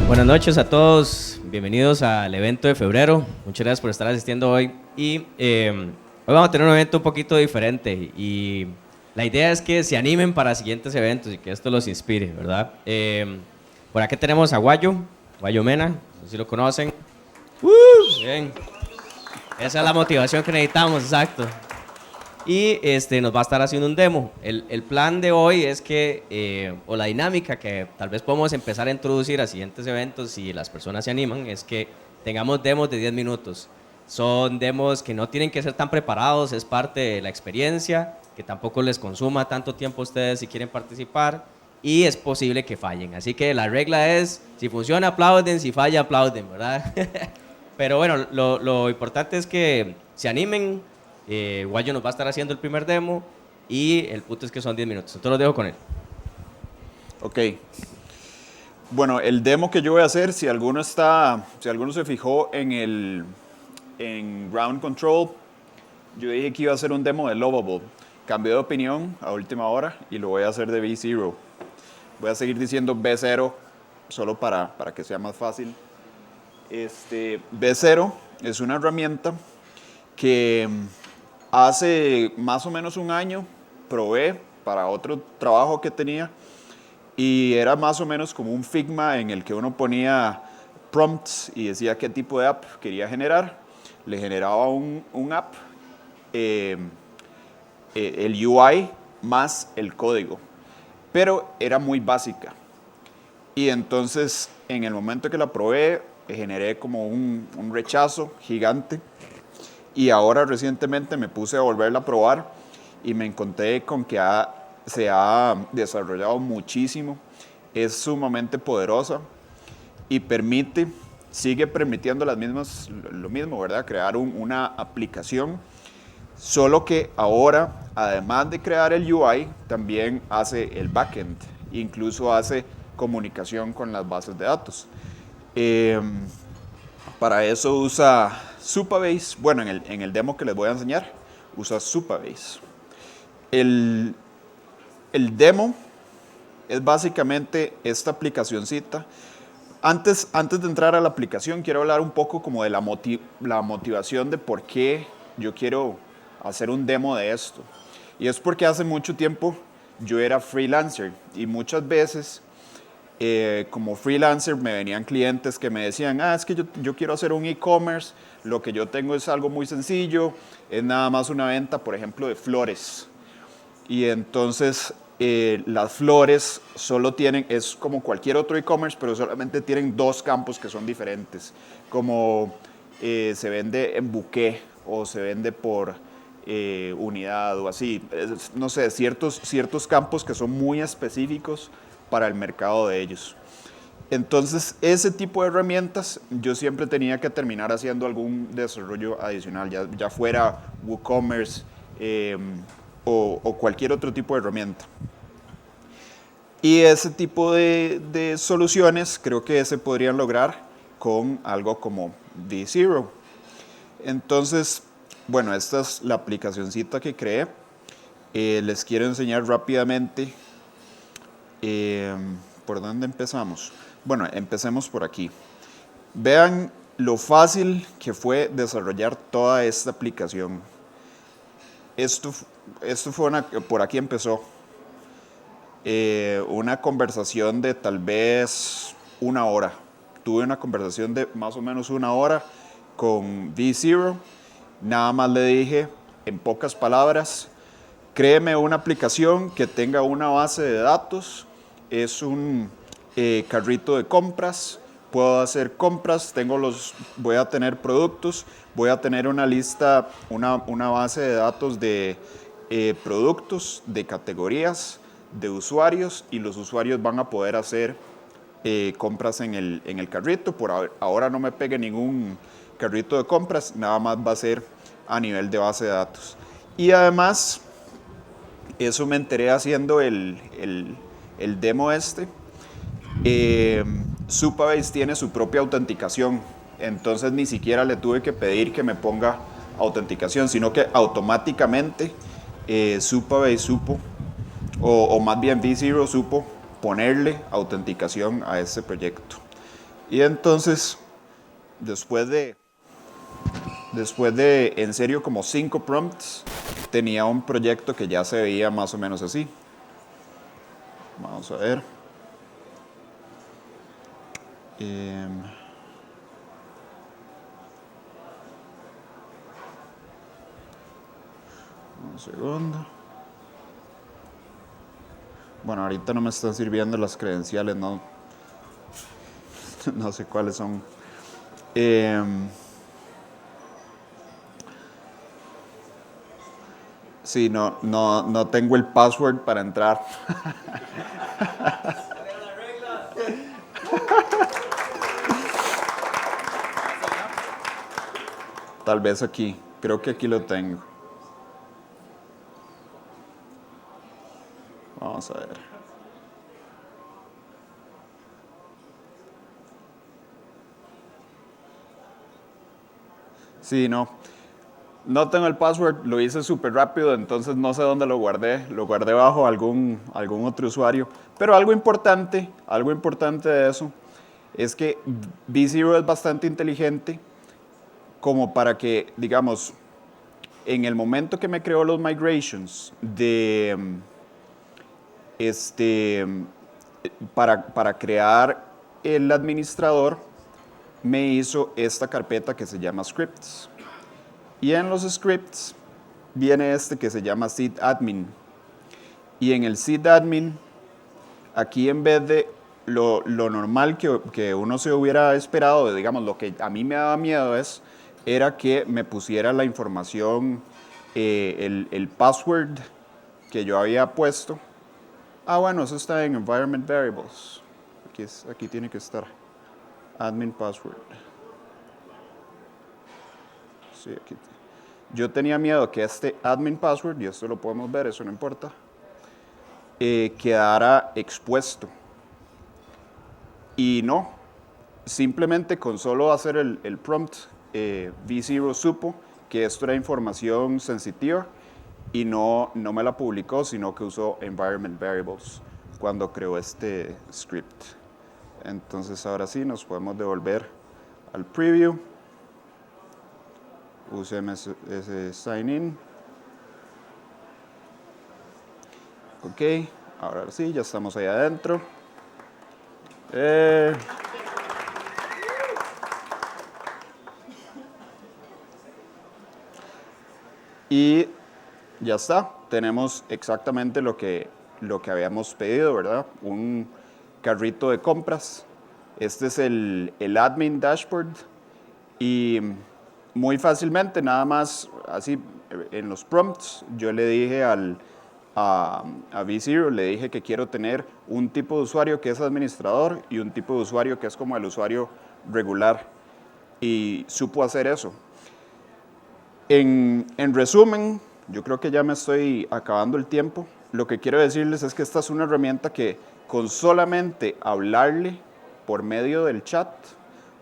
Buenas noches a todos, bienvenidos al evento de febrero. Muchas gracias por estar asistiendo hoy. Y hoy vamos a tener un evento un poquito diferente y la idea es que se animen para siguientes eventos y que esto los inspire, ¿verdad? Por aquí tenemos a Guayo Mena, no sé si lo conocen. Bien. Esa es la motivación que necesitamos, exacto. Y nos va a estar haciendo un demo. El plan de hoy es que, o la dinámica que tal vez podemos empezar a introducir a siguientes eventos si las personas se animan, es que tengamos demos de 10 minutos. Son demos que no tienen que ser tan preparados, es parte de la experiencia, que tampoco les consuma tanto tiempo a ustedes si quieren participar y es posible que fallen. Así que la regla es, si funciona aplauden, si falla aplauden, ¿verdad? Pero bueno, lo importante es que se animen. Guayo nos va a estar haciendo el primer demo y el punto es que son 10 minutos. Entonces lo dejo con él. Ok. Bueno, el demo que yo voy a hacer, si alguno se fijó en Ground Control, yo dije que iba a hacer un demo de Lovable. Cambié de opinión a última hora y lo voy a hacer de V0. Voy a seguir diciendo V0 solo para que sea más fácil. V0 es una herramienta que hace más o menos un año probé para otro trabajo que tenía y era más o menos como un Figma en el que uno ponía prompts y decía qué tipo de app quería generar. Le generaba un app, el UI más el código, pero era muy básica. Y entonces en el momento que la probé generé como un rechazo gigante. Y ahora recientemente me puse a volverla a probar y me encontré con que se ha desarrollado muchísimo, es sumamente poderosa y sigue permitiendo lo mismo, ¿verdad? Crear una aplicación, solo que ahora, además de crear el UI, también hace el backend, incluso hace comunicación con las bases de datos. Para eso usa Supabase. Bueno, en el demo que les voy a enseñar, usa Supabase. El demo es básicamente esta aplicacioncita. Antes de entrar a la aplicación, quiero hablar un poco como de la motivación de por qué yo quiero hacer un demo de esto. Y es porque hace mucho tiempo yo era freelancer y muchas veces como freelancer me venían clientes que me decían, es que yo quiero hacer un e-commerce, lo que yo tengo es algo muy sencillo, es nada más una venta, por ejemplo, de flores. Y entonces las flores es como cualquier otro e-commerce, pero solamente tienen dos campos que son diferentes, como se vende en buqué o se vende por unidad o así, no sé, ciertos campos que son muy específicos para el mercado de ellos. Entonces, ese tipo de herramientas yo siempre tenía que terminar haciendo algún desarrollo adicional, ya fuera WooCommerce o cualquier otro tipo de herramienta. Y ese tipo de soluciones creo que se podrían lograr con algo como V0. Entonces, bueno, esta es la aplicacioncita que creé. Les quiero enseñar rápidamente. ¿Por dónde empezamos? Bueno, empecemos por aquí. Vean lo fácil que fue desarrollar toda esta aplicación. Esto fue por aquí empezó. Una conversación de tal vez una hora. Tuve una conversación de más o menos una hora con V0. Nada más le dije, en pocas palabras, créeme una aplicación que tenga una base de datos. Es un carrito de compras, puedo hacer compras, voy a tener productos, voy a tener una lista, una base de datos de productos, de categorías, de usuarios y los usuarios van a poder hacer compras en el carrito. Por ahora no me pegue ningún carrito de compras, nada más va a ser a nivel de base de datos. Y además, eso me enteré haciendo el demo Supabase tiene su propia autenticación, entonces ni siquiera le tuve que pedir que me ponga autenticación, sino que automáticamente Supabase supo, o más bien V0 supo ponerle autenticación a este proyecto. Y entonces, después de en serio como 5 prompts, tenía un proyecto que ya se veía más o menos así. Vamos a ver. Un segundo. Bueno, ahorita no me están sirviendo las credenciales, no, no sé cuáles son. Sí, no tengo el password para entrar. Tal vez aquí. Creo que aquí lo tengo. Vamos a ver. Sí, no. No tengo el password, lo hice súper rápido, entonces no sé dónde lo guardé. Lo guardé bajo algún otro usuario. Pero algo importante de eso, es que V0 es bastante inteligente como para que, digamos, en el momento que me creó los migrations este, para crear el administrador, me hizo esta carpeta que se llama scripts. Y en los scripts viene este que se llama seed admin. Y en el seed admin, aquí en vez de lo normal que uno se hubiera esperado, digamos, lo que a mí me daba miedo era que me pusiera la información, el password que yo había puesto. Ah, bueno, eso está en Environment Variables. Aquí tiene que estar. Admin password. Sí, aquí. Yo tenía miedo que este admin password, y esto lo podemos ver, eso no importa, quedara expuesto. Y no, simplemente con solo hacer el prompt, V0 supo que esto era información sensitiva y no me la publicó, sino que usó environment variables cuando creó este script. Entonces ahora sí nos podemos devolver al preview. Usemos ese sign in. Ok, ahora sí, ya estamos ahí adentro. Y ya está, tenemos exactamente lo que habíamos pedido, ¿verdad? Un carrito de compras. Este es el admin dashboard y muy fácilmente, nada más así en los prompts, yo le dije a V0, le dije que quiero tener un tipo de usuario que es administrador y un tipo de usuario que es como el usuario regular. Y supo hacer eso. En resumen, yo creo que ya me estoy acabando el tiempo. Lo que quiero decirles es que esta es una herramienta que con solamente hablarle por medio del chat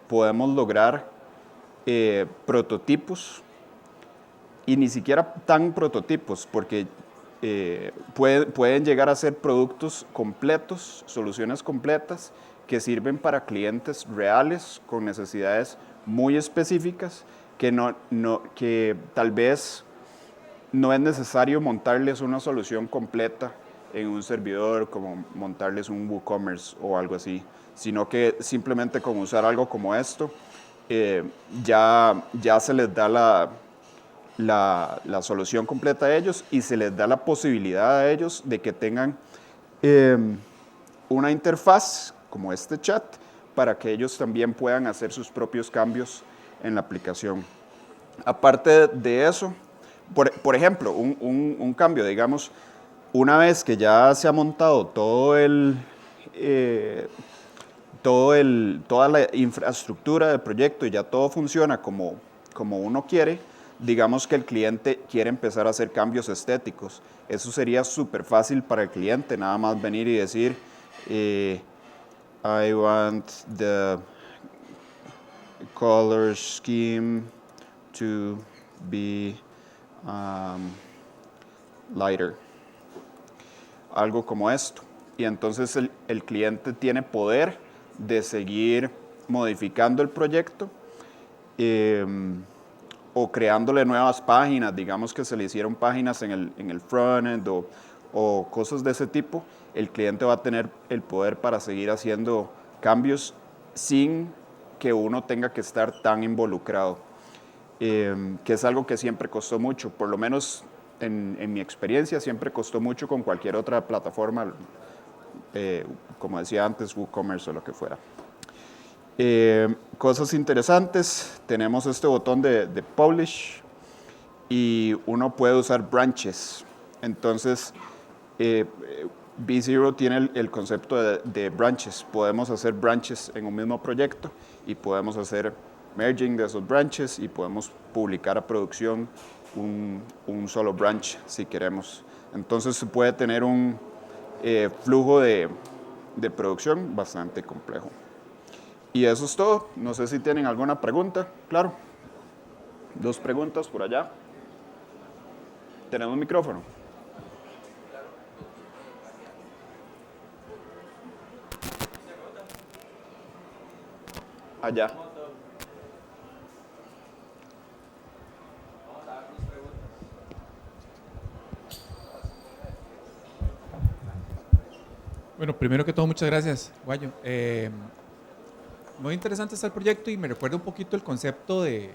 podemos lograr prototipos y ni siquiera tan prototipos porque pueden llegar a ser productos completos, soluciones completas que sirven para clientes reales con necesidades muy específicas que tal vez no es necesario montarles una solución completa en un servidor, como montarles un WooCommerce o algo así, sino que simplemente con usar algo como esto, ya se les da la solución completa a ellos y se les da la posibilidad a ellos de que tengan una interfaz como este chat para que ellos también puedan hacer sus propios cambios en la aplicación. Aparte de eso, por ejemplo, un cambio, digamos, una vez que ya se ha montado toda la infraestructura del proyecto y ya todo funciona como uno quiere, digamos que el cliente quiere empezar a hacer cambios estéticos. Eso sería súper fácil para el cliente, nada más venir y decir, I want the color scheme to be lighter. Algo como esto. Y entonces el cliente tiene poder de seguir modificando el proyecto o creándole nuevas páginas, digamos que se le hicieron páginas en el frontend o cosas de ese tipo, el cliente va a tener el poder para seguir haciendo cambios sin que uno tenga que estar tan involucrado, que es algo que siempre costó mucho, por lo menos en mi experiencia siempre costó mucho con cualquier otra plataforma, como decía antes, WooCommerce o lo que fuera. Cosas interesantes, tenemos este botón de Publish y uno puede usar branches. Entonces, B0 tiene el concepto de branches. Podemos hacer branches en un mismo proyecto y podemos hacer merging de esos branches y podemos publicar a producción un solo branch si queremos. Entonces se puede tener un flujo de producción bastante complejo. Y eso es todo. No sé si tienen alguna pregunta. Claro. 2 preguntas por allá. ¿Tenemos micrófono? Allá. Bueno, primero que todo, muchas gracias, Guayo. Muy interesante está el proyecto y me recuerda un poquito el concepto de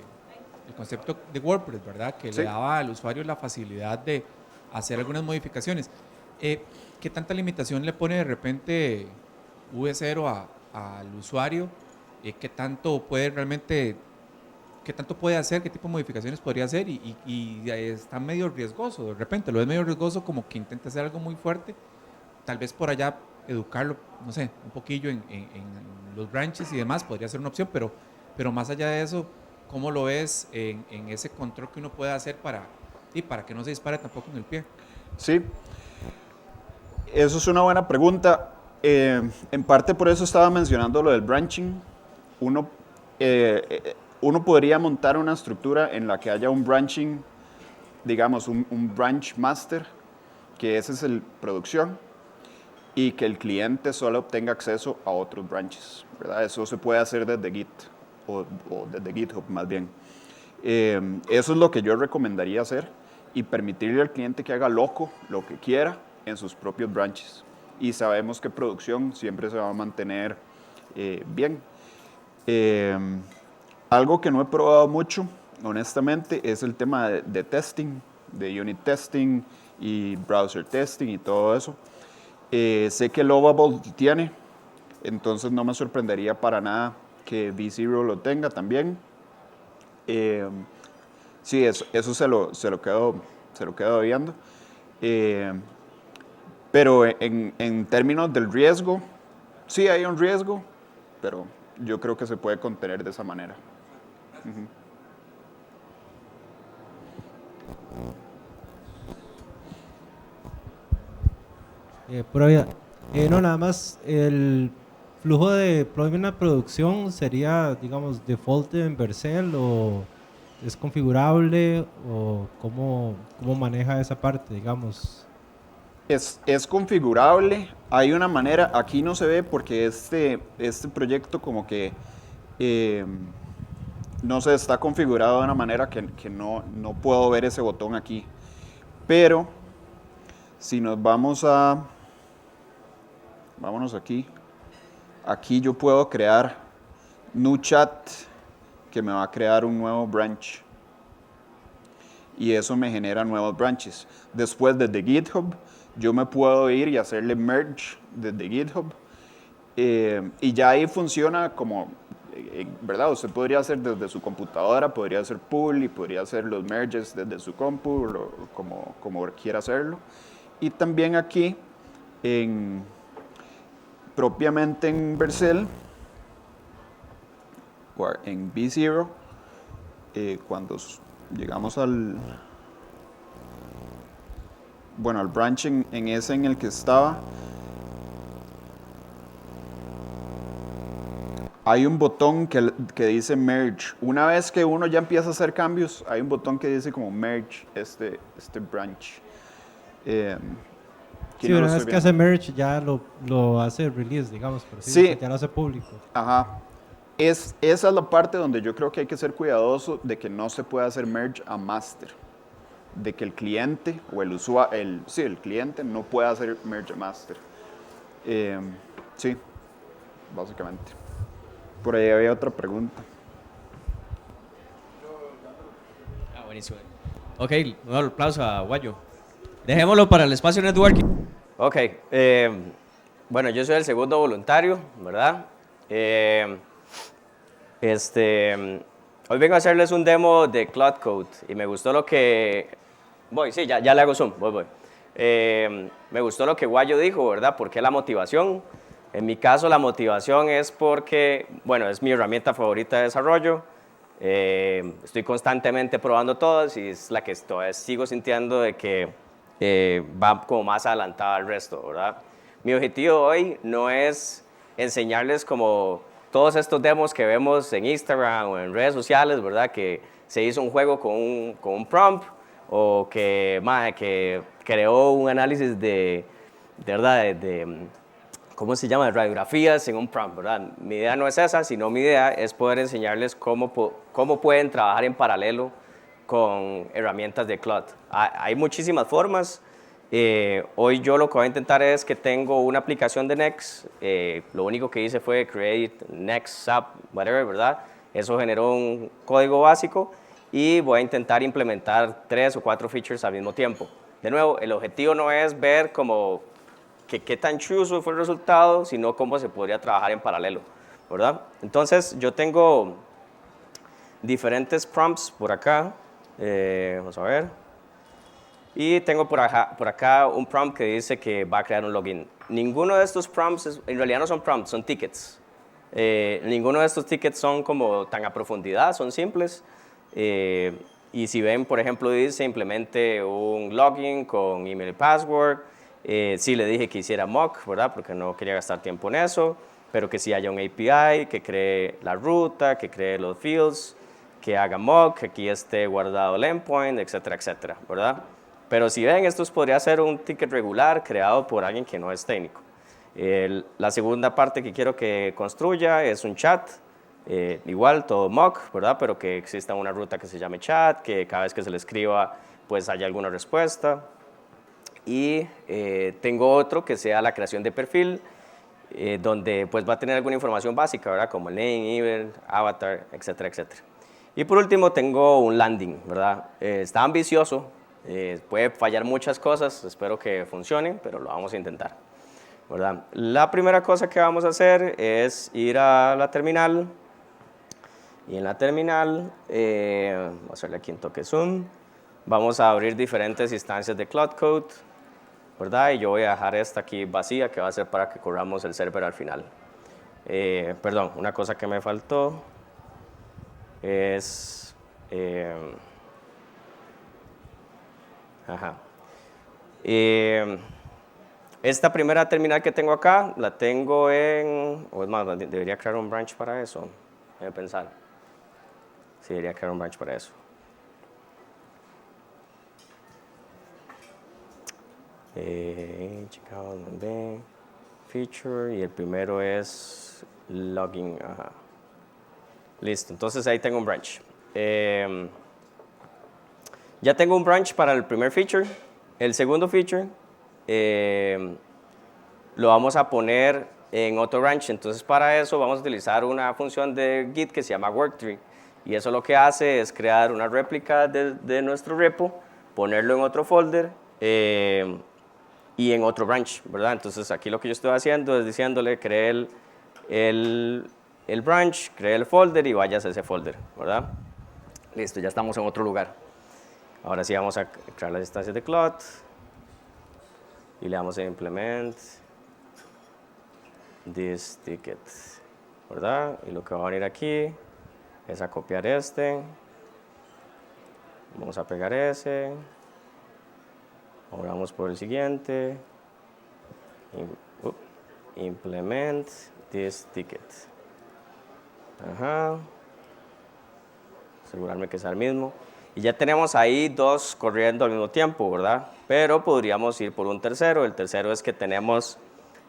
WordPress, ¿verdad? Que sí. Le daba al usuario la facilidad de hacer algunas modificaciones. ¿Qué tanta limitación le pone de repente V0 al usuario? ¿Qué tanto puede realmente, qué tanto puede hacer? ¿Qué tipo de modificaciones podría hacer? Y está medio riesgoso, de repente lo es medio riesgoso, como que intenta hacer algo muy fuerte. Tal vez por allá educarlo, no sé, un poquillo en los branches y demás podría ser una opción, pero más allá de eso, ¿cómo lo ves en ese control que uno puede hacer para que no se dispare tampoco en el pie? Sí, eso es una buena pregunta. En parte por eso estaba mencionando lo del branching. Uno podría montar una estructura en la que haya un branching, digamos un branch master, que ese es el producción, y que el cliente solo obtenga acceso a otros branches, ¿verdad? Eso se puede hacer desde Git o desde GitHub más bien. Eso es lo que yo recomendaría hacer y permitirle al cliente que haga lo que quiera en sus propios branches. Y sabemos que producción siempre se va a mantener bien. Algo que no he probado mucho, honestamente, es el tema de testing, de unit testing y browser testing y todo eso. Sé que Lovable tiene, entonces no me sorprendería para nada que V0 lo tenga también. Sí, eso se lo quedo viendo. Pero en términos del riesgo, sí hay un riesgo, pero yo creo que se puede contener de esa manera. Uh-huh. Pura vida. No, nada más el flujo de deployment a producción sería, digamos, default en Vercel o es configurable o cómo maneja esa parte, digamos. Es configurable, hay una manera, aquí no se ve porque este proyecto como que no se está configurado de una manera que no puedo ver ese botón aquí. Pero si nos vámonos aquí yo puedo crear new chat que me va a crear un nuevo branch y eso me genera nuevos branches. Después desde GitHub yo me puedo ir y hacerle merge desde GitHub y ya ahí funciona como, ¿verdad? Usted podría hacer desde su computadora, podría hacer pull y podría hacer los merges desde su compu, como quiera hacerlo. Y también aquí, propiamente en Vercel, o en V0, cuando llegamos al branch en ese en el que estaba, hay un botón que dice Merge. Una vez que uno ya empieza a hacer cambios, hay un botón que dice como Merge este branch. Sí, una vez que hace merge ya lo hace release, digamos, por sí, ya lo hace público. Ajá. Esa es la parte donde yo creo que hay que ser cuidadoso de que no se pueda hacer merge a master. De que el cliente o el usuario, sí, el cliente no pueda hacer merge a master. Sí, básicamente. Por ahí había otra pregunta. Buenísimo. Ok, un aplauso a Guayo. Dejémoslo para el espacio networking. Ok, bueno, yo soy el segundo voluntario, ¿verdad? Hoy vengo a hacerles un demo de Cloud Code y me gustó lo que... Sí, ya le hago zoom, voy. Me gustó lo que Guayo dijo, ¿verdad? ¿Por qué la motivación? En mi caso, la motivación es porque, bueno, es mi herramienta favorita de desarrollo. Estoy constantemente probando todas y es la que sigo sintiendo de que va como más adelantada al resto, ¿verdad? Mi objetivo hoy no es enseñarles como todos estos demos que vemos en Instagram o en redes sociales, ¿verdad? Que se hizo un juego con un prompt o que creó un análisis ¿verdad? ¿Cómo se llama? De radiografías en un prompt, ¿verdad? Mi idea no es esa, sino mi idea es poder enseñarles cómo pueden trabajar en paralelo con herramientas de Cloud. Hay muchísimas formas. Hoy yo lo que voy a intentar es que tengo una aplicación de Next. Lo único que hice fue create Next app, whatever, ¿verdad? Eso generó un código básico y voy a intentar implementar 3 o 4 features al mismo tiempo. De nuevo, el objetivo no es ver como qué tan chuzo fue el resultado, sino cómo se podría trabajar en paralelo, ¿verdad? Entonces, yo tengo diferentes prompts por acá. Vamos a ver. Y tengo por acá un prompt que dice que va a crear un login. Ninguno de estos prompts, en realidad no son prompts, son tickets. Ninguno de estos tickets son como tan a profundidad, son simples. Y si ven, por ejemplo, dice implemente un login con email y password. Sí le dije que hiciera mock, ¿verdad? Porque no quería gastar tiempo en eso. Pero que sí haya un API, que cree la ruta, que cree los fields, que haga mock, que aquí esté guardado el endpoint, etcétera, etcétera, ¿verdad? Pero si ven, esto podría ser un ticket regular creado por alguien que no es técnico. La segunda parte que quiero que construya es un chat, igual todo mock, ¿verdad? Pero que exista una ruta que se llame chat, que cada vez que se le escriba pues haya alguna respuesta. Y tengo otro que sea la creación de perfil, donde pues va a tener alguna información básica, ¿verdad? Como el name, email, avatar, etcétera, etcétera. Y por último tengo un landing, ¿verdad? Está ambicioso, puede fallar muchas cosas, espero que funcione, pero lo vamos a intentar, ¿verdad? La primera cosa que vamos a hacer es ir a la terminal, y en la terminal, voy a hacerle aquí un toque zoom, vamos a abrir diferentes instancias de Cloud Code, ¿verdad? Y yo voy a dejar esta aquí vacía, que va a ser para que corramos el server al final. Perdón, una cosa que me faltó es... esta primera terminal que tengo acá, la tengo o es más, debería crear un branch para eso, voy a pensar. Sí, debería crear un branch para eso. Checkout, feature, y el primero es login. Ajá. Listo, entonces ahí tengo un branch. Ya tengo un branch para el primer feature. El segundo feature lo vamos a poner en otro branch. Entonces para eso vamos a utilizar una función de Git que se llama worktree. Y eso lo que hace es crear una réplica de nuestro repo, ponerlo en otro folder y en otro branch, ¿verdad? Entonces aquí lo que yo estoy haciendo es diciéndole cree el branch, cree el folder y vayas a ese folder, ¿verdad? Listo, ya estamos en otro lugar. Ahora sí vamos a crear las instancias de Cloud y le damos a implement this ticket, ¿verdad? Y lo que va a venir aquí es a copiar este, vamos a pegar ese, ahora vamos por el siguiente, implement this ticket. Ajá. Asegurarme que sea el mismo. Y ya tenemos ahí dos corriendo al mismo tiempo, ¿verdad? Pero podríamos ir por un tercero. El tercero es que tenemos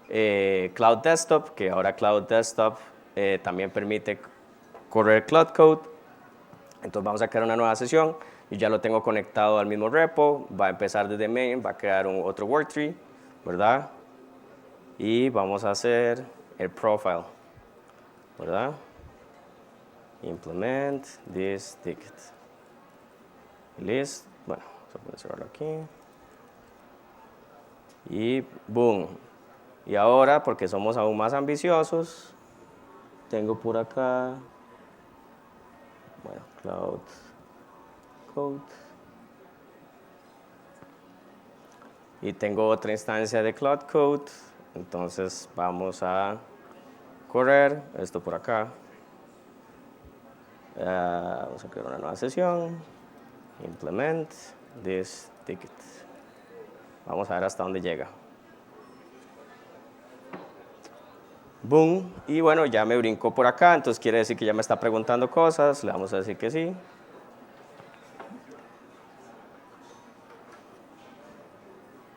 Cloud Desktop, que ahora Cloud Desktop también permite correr Cloud Code. Entonces vamos a crear una nueva sesión. Yo ya lo tengo conectado al mismo repo. Va a empezar desde main, va a crear otro worktree, ¿verdad? Y vamos a hacer el profile, ¿verdad? Implement this ticket. List, bueno, vamos a cerrarlo aquí. Y boom. Y ahora, porque somos aún más ambiciosos, tengo por acá, bueno, Cloud Code. Y tengo otra instancia de Cloud Code. Entonces vamos a correr esto por acá. Vamos a crear una nueva sesión. Implement this ticket. Vamos a ver hasta dónde llega. Boom. Y bueno, ya me brincó por acá, entonces quiere decir que ya me está preguntando cosas. Le vamos a decir que sí.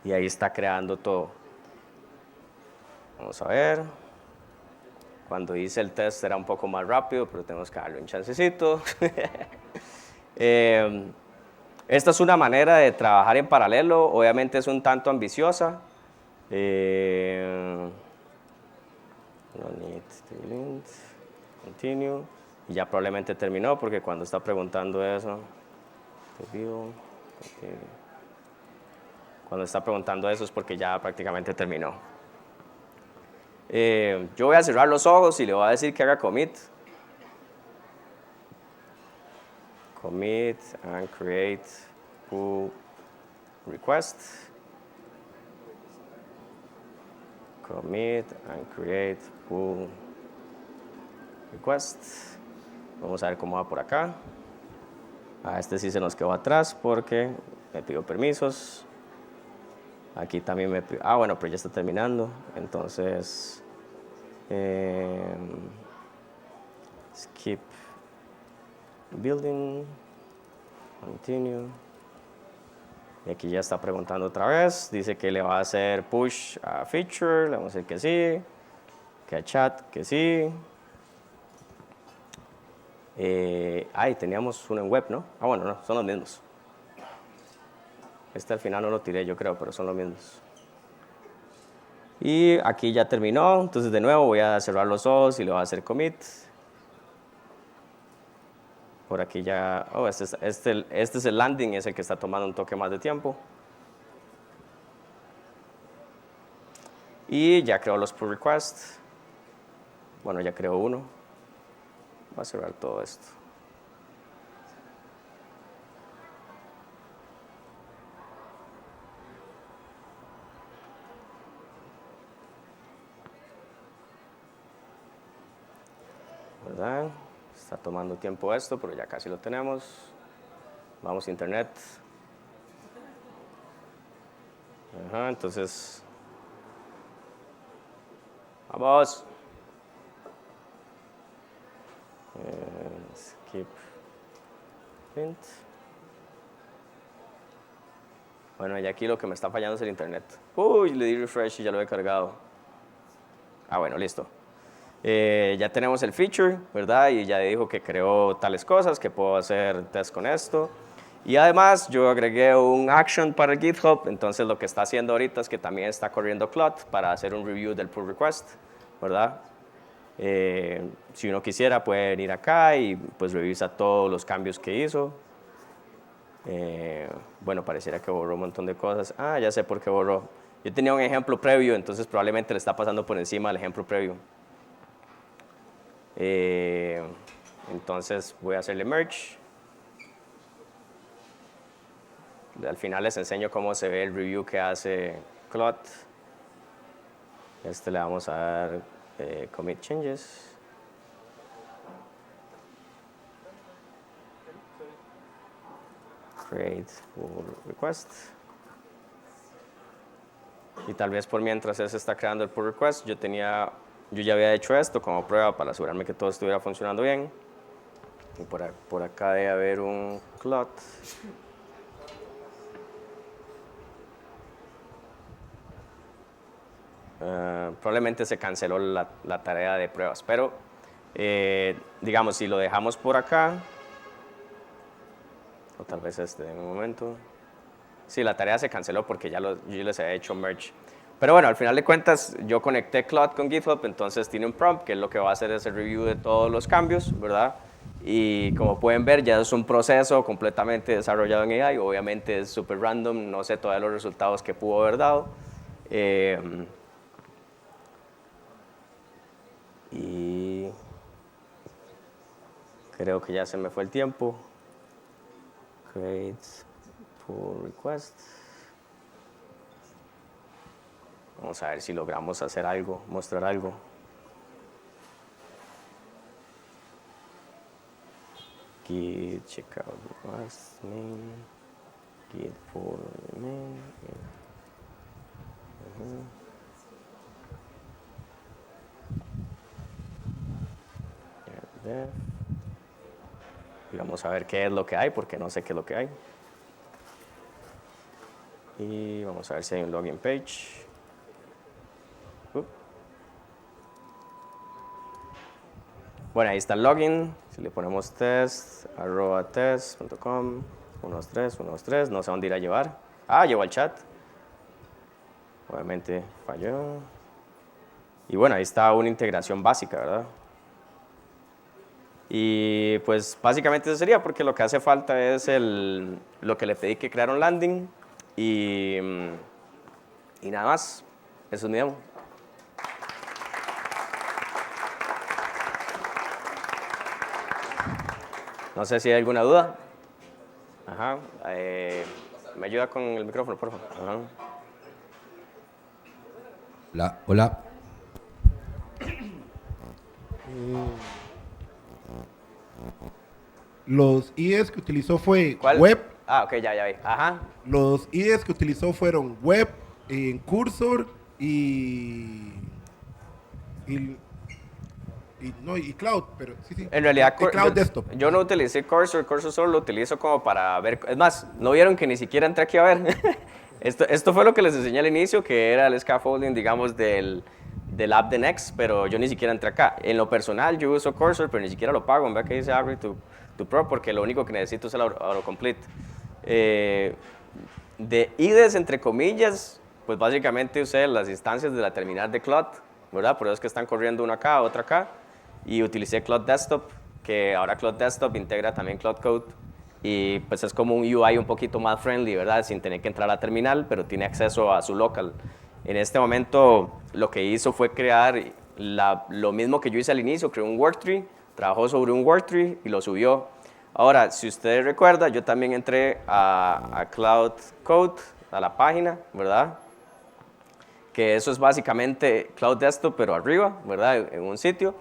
Y ahí está creando todo. Vamos a ver. Cuando hice el test era un poco más rápido, pero tenemos que darle un chancecito. Esta es una manera de trabajar en paralelo. Obviamente es un tanto ambiciosa. No need to lint. Continue. Y ya probablemente terminó porque cuando está preguntando eso. Cuando está preguntando eso es porque ya prácticamente terminó. Yo voy a cerrar los ojos y le voy a decir que haga commit. Commit and create pull request. Commit and create pull request. Vamos a ver cómo va por acá. Este sí se nos quedó atrás porque me pidió permisos. Aquí también me pidió, bueno, pero ya está terminando. Entonces, skip building, continue. Y aquí ya está preguntando otra vez. Dice que le va a hacer push a feature. Le vamos a decir que sí. Que a chat, que sí. Teníamos uno en web, ¿no? Bueno, no, son los mismos. Este al final no lo tiré, yo creo, pero son los mismos. Y aquí ya terminó. Entonces, de nuevo, voy a cerrar los ojos y le voy a hacer commit. Por aquí ya, este es el landing, es el que está tomando un toque más de tiempo. Y ya creo los pull requests. Bueno, ya creo uno. Voy a cerrar todo esto. ¿Verdad? Está tomando tiempo esto, pero ya casi lo tenemos. Vamos a internet. Entonces, vamos. Skip print. Bueno, y aquí lo que me está fallando es el internet. Uy, le di refresh y ya lo he cargado. Bueno, listo. Ya tenemos el feature, ¿verdad? Y ya dijo que creó tales cosas, que puedo hacer test con esto. Y además yo agregué un action para GitHub, entonces lo que está haciendo ahorita es que también está corriendo CLOT para hacer un review del pull request, ¿verdad? Si uno quisiera puede venir acá y pues revisa todos los cambios que hizo. Bueno, pareciera que borró un montón de cosas. Ya sé por qué borró. Yo tenía un ejemplo previo, entonces probablemente le está pasando por encima el ejemplo previo. Entonces voy a hacerle merge. Al final les enseño cómo se ve el review que hace CLOT. Le vamos a dar commit changes. Create pull request. Y tal vez por mientras se está creando el pull request, yo ya había hecho esto como prueba para asegurarme que todo estuviera funcionando bien. Y por acá debe haber un CLOT. Probablemente se canceló la tarea de pruebas, pero Digamos, si lo dejamos por acá, o tal vez en un momento. Sí, la tarea se canceló porque yo les había hecho merge. Pero bueno, al final de cuentas, yo conecté Cloud con GitHub, entonces tiene un prompt que lo que va a hacer es el review de todos los cambios, ¿verdad? Y como pueden ver, ya es un proceso completamente desarrollado en AI. Obviamente es súper random, no sé todavía los resultados que pudo haber dado. Y creo que ya se me fue el tiempo. Create pull request. Vamos a ver si logramos hacer algo, mostrar algo. Git checkout request main. Git pull main. Def. Y vamos a ver qué es lo que hay, porque no sé qué es lo que hay. Y vamos a ver si hay un login page. Bueno, ahí está el login. Si le ponemos test@test.com, 123, no sé dónde ir a llevar. Ah, llevo al chat. Obviamente falló. Y bueno, ahí está una integración básica, ¿verdad? Y pues básicamente eso sería, porque lo que hace falta es lo que le pedí, que creara un landing y nada más. Eso es mi demo. No sé si hay alguna duda. Ajá. ¿Me ayuda con el micrófono, por favor? Ajá. Hola. Los IDEs que utilizó fue ¿Cuál? web. Ah, ok, ya vi. Ajá. Los IDEs que utilizó fueron web, en Cursor y Cloud, pero sí. En realidad, y Cloud Desktop. yo no utilicé Cursor solo lo utilizo como para ver. Es más, no vieron que ni siquiera entré aquí a ver. Esto fue lo que les enseñé al inicio, que era el scaffolding, digamos, del app de Next, pero yo ni siquiera entré acá. En lo personal, yo uso Cursor, pero ni siquiera lo pago. En vez que dice Agree to Pro, porque lo único que necesito es el autocomplete. De IDEs, entre comillas, pues básicamente usé las instancias de la terminal de Cloud, ¿verdad? Por eso es que están corriendo una acá, otra acá. Y utilicé Cloud Desktop, que ahora Cloud Desktop integra también Cloud Code. Y pues es como un UI un poquito más friendly, ¿verdad? Sin tener que entrar a la terminal, pero tiene acceso a su local. En este momento lo que hizo fue crear lo mismo que yo hice al inicio, creó un worktree, trabajó sobre un worktree y lo subió. Ahora, si ustedes recuerdan, yo también entré a Cloud Code, a la página, ¿verdad? Que eso es básicamente Cloud Desktop, pero arriba, ¿verdad? En un sitio.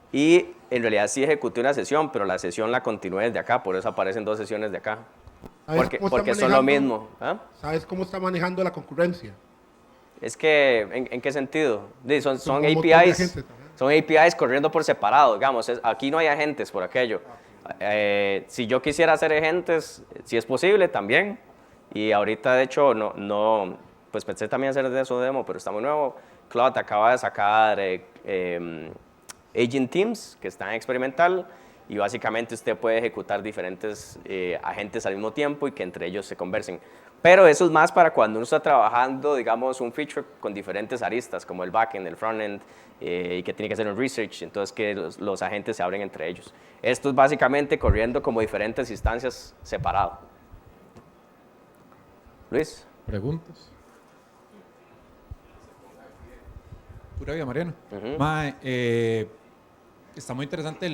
Y en realidad sí ejecuté una sesión, pero la sesión la continué desde acá, por eso aparecen dos sesiones de acá. Porque son lo mismo. ¿Ah? ¿Sabes cómo está manejando la concurrencia? Es que, ¿en qué sentido? Son un APIs, son APIs corriendo por separado, digamos. Aquí no hay agentes por aquello. Si yo quisiera hacer agentes, si es posible, también. Y ahorita, de hecho, pues pensé también hacer de eso demo, pero está muy nuevo. Cloud acaba de sacar Agent Teams, que está en experimental, y básicamente usted puede ejecutar diferentes agentes al mismo tiempo y que entre ellos se conversen. Pero eso es más para cuando uno está trabajando, digamos, un feature con diferentes aristas, como el backend, el frontend, y que tiene que hacer un research, entonces que los agentes se abren entre ellos. Esto es básicamente corriendo como diferentes instancias separado. Luis. ¿Preguntas? Pura vida, Mariano. Está muy interesante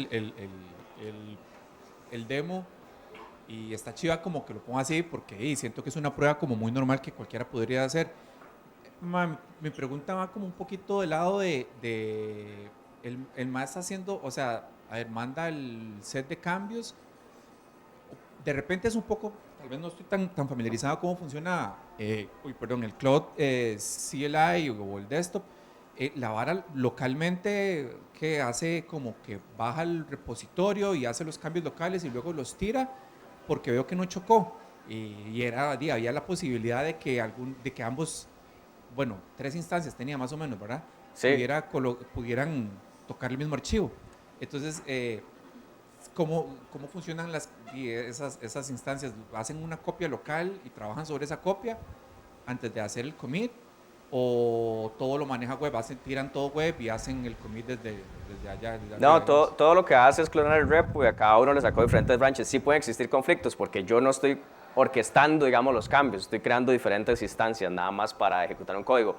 el demo y está chiva como que lo ponga así porque siento que es una prueba como muy normal que cualquiera podría hacer. Mi pregunta va como un poquito del lado de el más está haciendo, o sea, a ver, manda el set de cambios. De repente es un poco, tal vez no estoy tan familiarizado cómo funciona, el Cloud CLI o el desktop. La vara localmente que hace como que baja el repositorio y hace los cambios locales y luego los tira porque veo que no chocó y había la posibilidad de que ambos, bueno, 3 instancias tenía más o menos, ¿verdad? Sí. Pudieran tocar el mismo archivo. Entonces, ¿cómo funcionan esas instancias? ¿Hacen una copia local y trabajan sobre esa copia antes de hacer el commit? ¿O todo lo maneja web? Tiran todo web y hacen el commit desde allá? No, todo lo que hace es clonar el repo y a cada uno le sacó diferentes branches. Sí pueden existir conflictos porque yo no estoy orquestando, digamos, los cambios, estoy creando diferentes instancias nada más para ejecutar un código.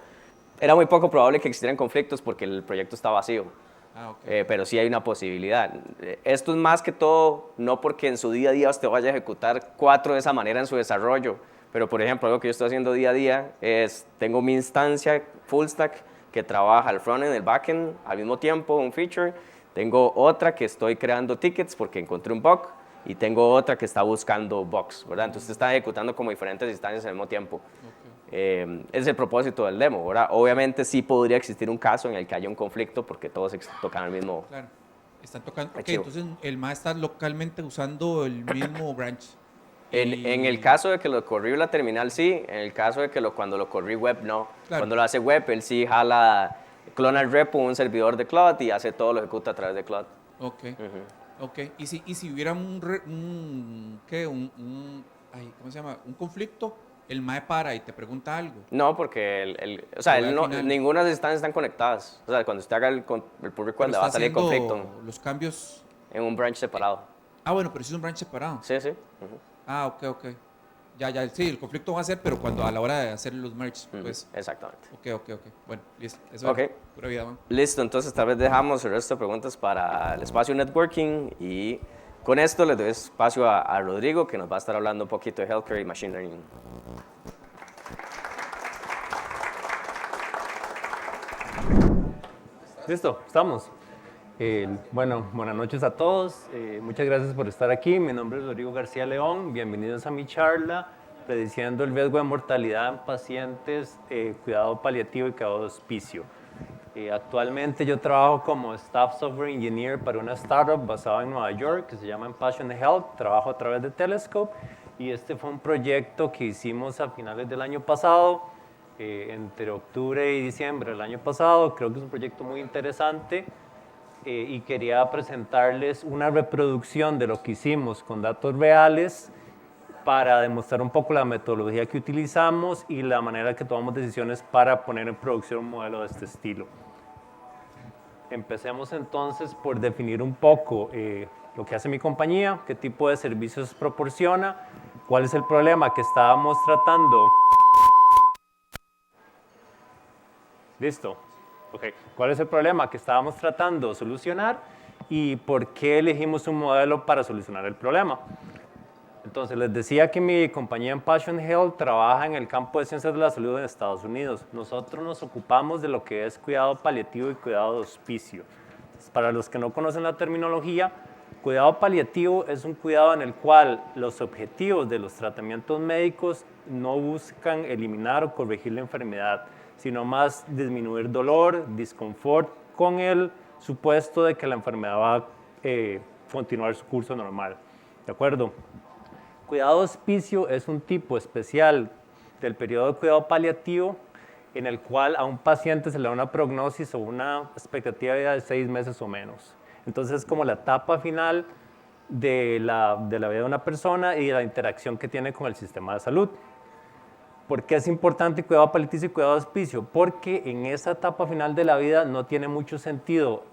Era muy poco probable que existieran conflictos porque el proyecto está vacío. Okay. Pero sí hay una posibilidad. Esto es más que todo, no porque en su día a día usted vaya a ejecutar 4 de esa manera en su desarrollo, pero por ejemplo, algo que yo estoy haciendo día a día es, tengo mi instancia full stack que trabaja el frontend y el backend al mismo tiempo, un feature, tengo otra que estoy creando tickets porque encontré un bug, y tengo otra que está buscando bugs, ¿verdad? Entonces está ejecutando como diferentes instancias al mismo tiempo. Ese es el propósito del demo, ¿verdad? Obviamente sí podría existir un caso en el que haya un conflicto porque todos tocan el mismo. Claro, están tocando. Ok, entonces el MA está localmente usando el mismo branch. En el caso de que lo corrió la terminal, sí. En el caso de que cuando lo corrí web, no. Claro. Cuando lo hace web, él sí clona el repo, un servidor de Cloud y hace todo, lo ejecuta a través de Cloud. Ok. Ok. Y si hubiera ¿cómo se llama? Un conflicto, el MAE para y te pregunta algo. No, porque ninguna de las instancias están conectadas. O sea, cuando usted haga el pull request, le va a salir conflicto. Los cambios En un branch separado. Bueno, pero si es un branch separado. Sí. Ok. Ya, sí, el conflicto va a ser, pero cuando a la hora de hacer los merges, pues. Exactamente. Ok. Bueno, listo. Eso Ok. es pura vida, man. Listo, entonces tal vez dejamos el resto de preguntas para el espacio networking y con esto les doy espacio a Rodrigo, que nos va a estar hablando un poquito de healthcare y machine learning. Listo, estamos. Bueno, buenas noches a todos. Muchas gracias por estar aquí. Mi nombre es Rodrigo García León. Bienvenidos a mi charla, prediciendo el riesgo de mortalidad en pacientes, cuidado paliativo y cuidado de hospicio. Actualmente yo trabajo como Staff Software Engineer para una startup basada en Nueva York que se llama Passion Health. Trabajo a través de Telescope y este fue un proyecto que hicimos a finales del año pasado, entre octubre y diciembre del año pasado. Creo que es un proyecto muy interesante y quería presentarles una reproducción de lo que hicimos con datos reales para demostrar un poco la metodología que utilizamos y la manera que tomamos decisiones para poner en producción un modelo de este estilo. Empecemos entonces por definir un poco lo que hace mi compañía, qué tipo de servicios proporciona, cuál es el problema que estábamos tratando. Listo. Okay. ¿Cuál es el problema que estábamos tratando de solucionar y por qué elegimos un modelo para solucionar el problema? Entonces, les decía que mi compañía en Passion Health trabaja en el campo de ciencias de la salud en Estados Unidos. Nosotros nos ocupamos de lo que es cuidado paliativo y cuidado de hospicio. Entonces, para los que no conocen la terminología, cuidado paliativo es un cuidado en el cual los objetivos de los tratamientos médicos no buscan eliminar o corregir la enfermedad, sino más disminuir dolor, disconfort, con el supuesto de que la enfermedad va a continuar su curso normal. ¿De acuerdo? Cuidado de hospicio es un tipo especial del periodo de cuidado paliativo en el cual a un paciente se le da una prognosis o una expectativa de vida de 6 meses o menos. Entonces es como la etapa final de la vida de una persona y de la interacción que tiene con el sistema de salud. ¿Por qué es importante cuidado paliativo y cuidado de hospicio? Porque en esa etapa final de la vida no tiene mucho sentido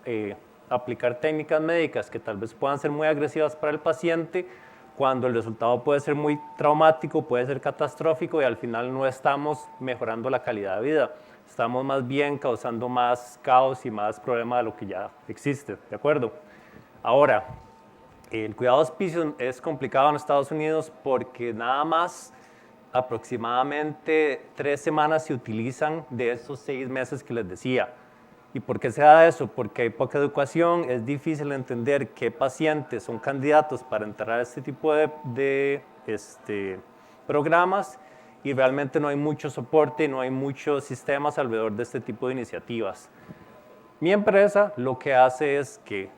aplicar técnicas médicas que tal vez puedan ser muy agresivas para el paciente cuando el resultado puede ser muy traumático, puede ser catastrófico y al final no estamos mejorando la calidad de vida. Estamos más bien causando más caos y más problema de lo que ya existe, ¿de acuerdo? Ahora, el cuidado de hospicio es complicado en Estados Unidos porque nada más aproximadamente 3 semanas se utilizan de esos 6 meses que les decía. ¿Y por qué se da eso? Porque hay poca educación, es difícil entender qué pacientes son candidatos para entrar a este tipo de programas y realmente no hay mucho soporte, no hay muchos sistemas alrededor de este tipo de iniciativas. Mi empresa lo que hace es que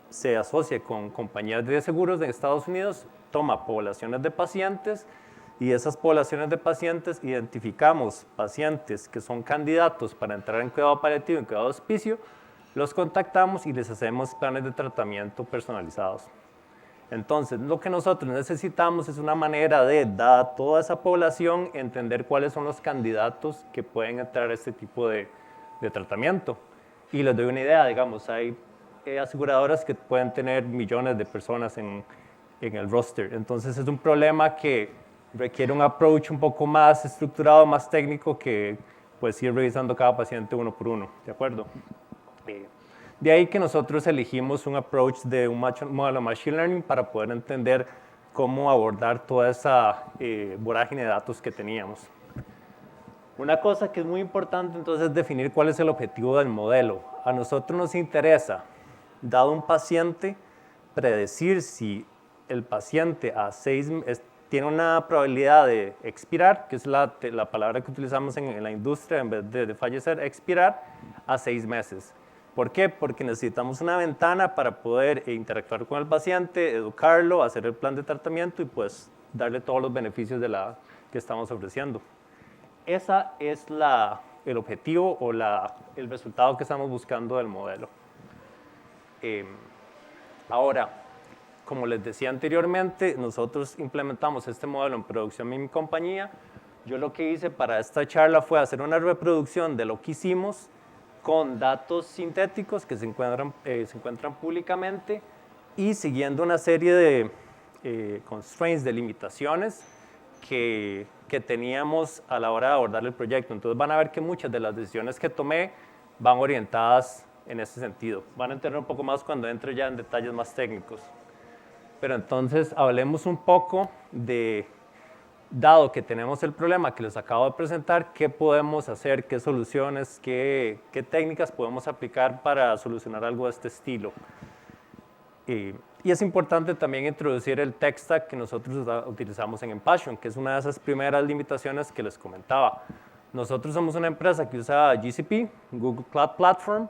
se asocia con compañías de seguros de Estados Unidos, toma poblaciones de pacientes y esas poblaciones de pacientes identificamos pacientes que son candidatos para entrar en cuidado paliativo y en cuidado de hospicio, Los contactamos y les hacemos planes de tratamiento personalizados. Entonces, lo que nosotros necesitamos es una manera de, dada toda esa población, entender cuáles son los candidatos que pueden entrar a este tipo de tratamiento. Y les doy una idea, digamos, hay aseguradoras que pueden tener millones de personas en el roster. Entonces, es un problema que requiere un approach un poco más estructurado, más técnico, que pues ir revisando cada paciente uno por uno, ¿de acuerdo? De ahí que nosotros elegimos un approach de un modelo Machine Learning para poder entender cómo abordar toda esa vorágine de datos que teníamos. Una cosa que es muy importante entonces es definir cuál es el objetivo del modelo. A nosotros nos interesa, dado un paciente, predecir si el paciente tiene una probabilidad de expirar, que es la palabra que utilizamos en la industria en vez de fallecer, expirar a 6 meses. ¿Por qué? Porque necesitamos una ventana para poder interactuar con el paciente, educarlo, hacer el plan de tratamiento y pues darle todos los beneficios que estamos ofreciendo. Ese es el objetivo o el resultado que estamos buscando del modelo. Ahora, como les decía anteriormente, nosotros implementamos este modelo en producción en mi compañía. Yo lo que hice para esta charla fue hacer una reproducción de lo que hicimos con datos sintéticos que se encuentran públicamente y siguiendo una serie de constraints, de limitaciones que teníamos a la hora de abordar el proyecto. Entonces van a ver que muchas de las decisiones que tomé van orientadas en ese sentido. Van a entender un poco más cuando entre ya en detalles más técnicos. Pero entonces hablemos un poco de, dado que tenemos el problema que les acabo de presentar, qué podemos hacer, qué soluciones, qué técnicas podemos aplicar para solucionar algo de este estilo. Y es importante también introducir el tech stack que nosotros utilizamos en Empassion, que es una de esas primeras limitaciones que les comentaba. Nosotros somos una empresa que usa GCP, Google Cloud Platform,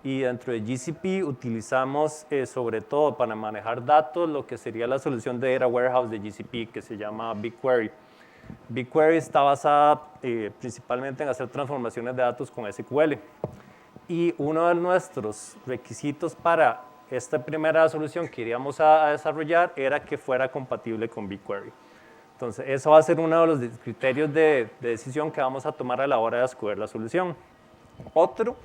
y dentro de GCP utilizamos sobre todo para manejar datos lo que sería la solución de Data Warehouse de GCP, que se llama BigQuery. BigQuery está basada principalmente en hacer transformaciones de datos con SQL. Y uno de nuestros requisitos para esta primera solución que iríamos a desarrollar era que fuera compatible con BigQuery. Entonces, eso va a ser uno de los criterios de decisión que vamos a tomar a la hora de escoger la solución. Otro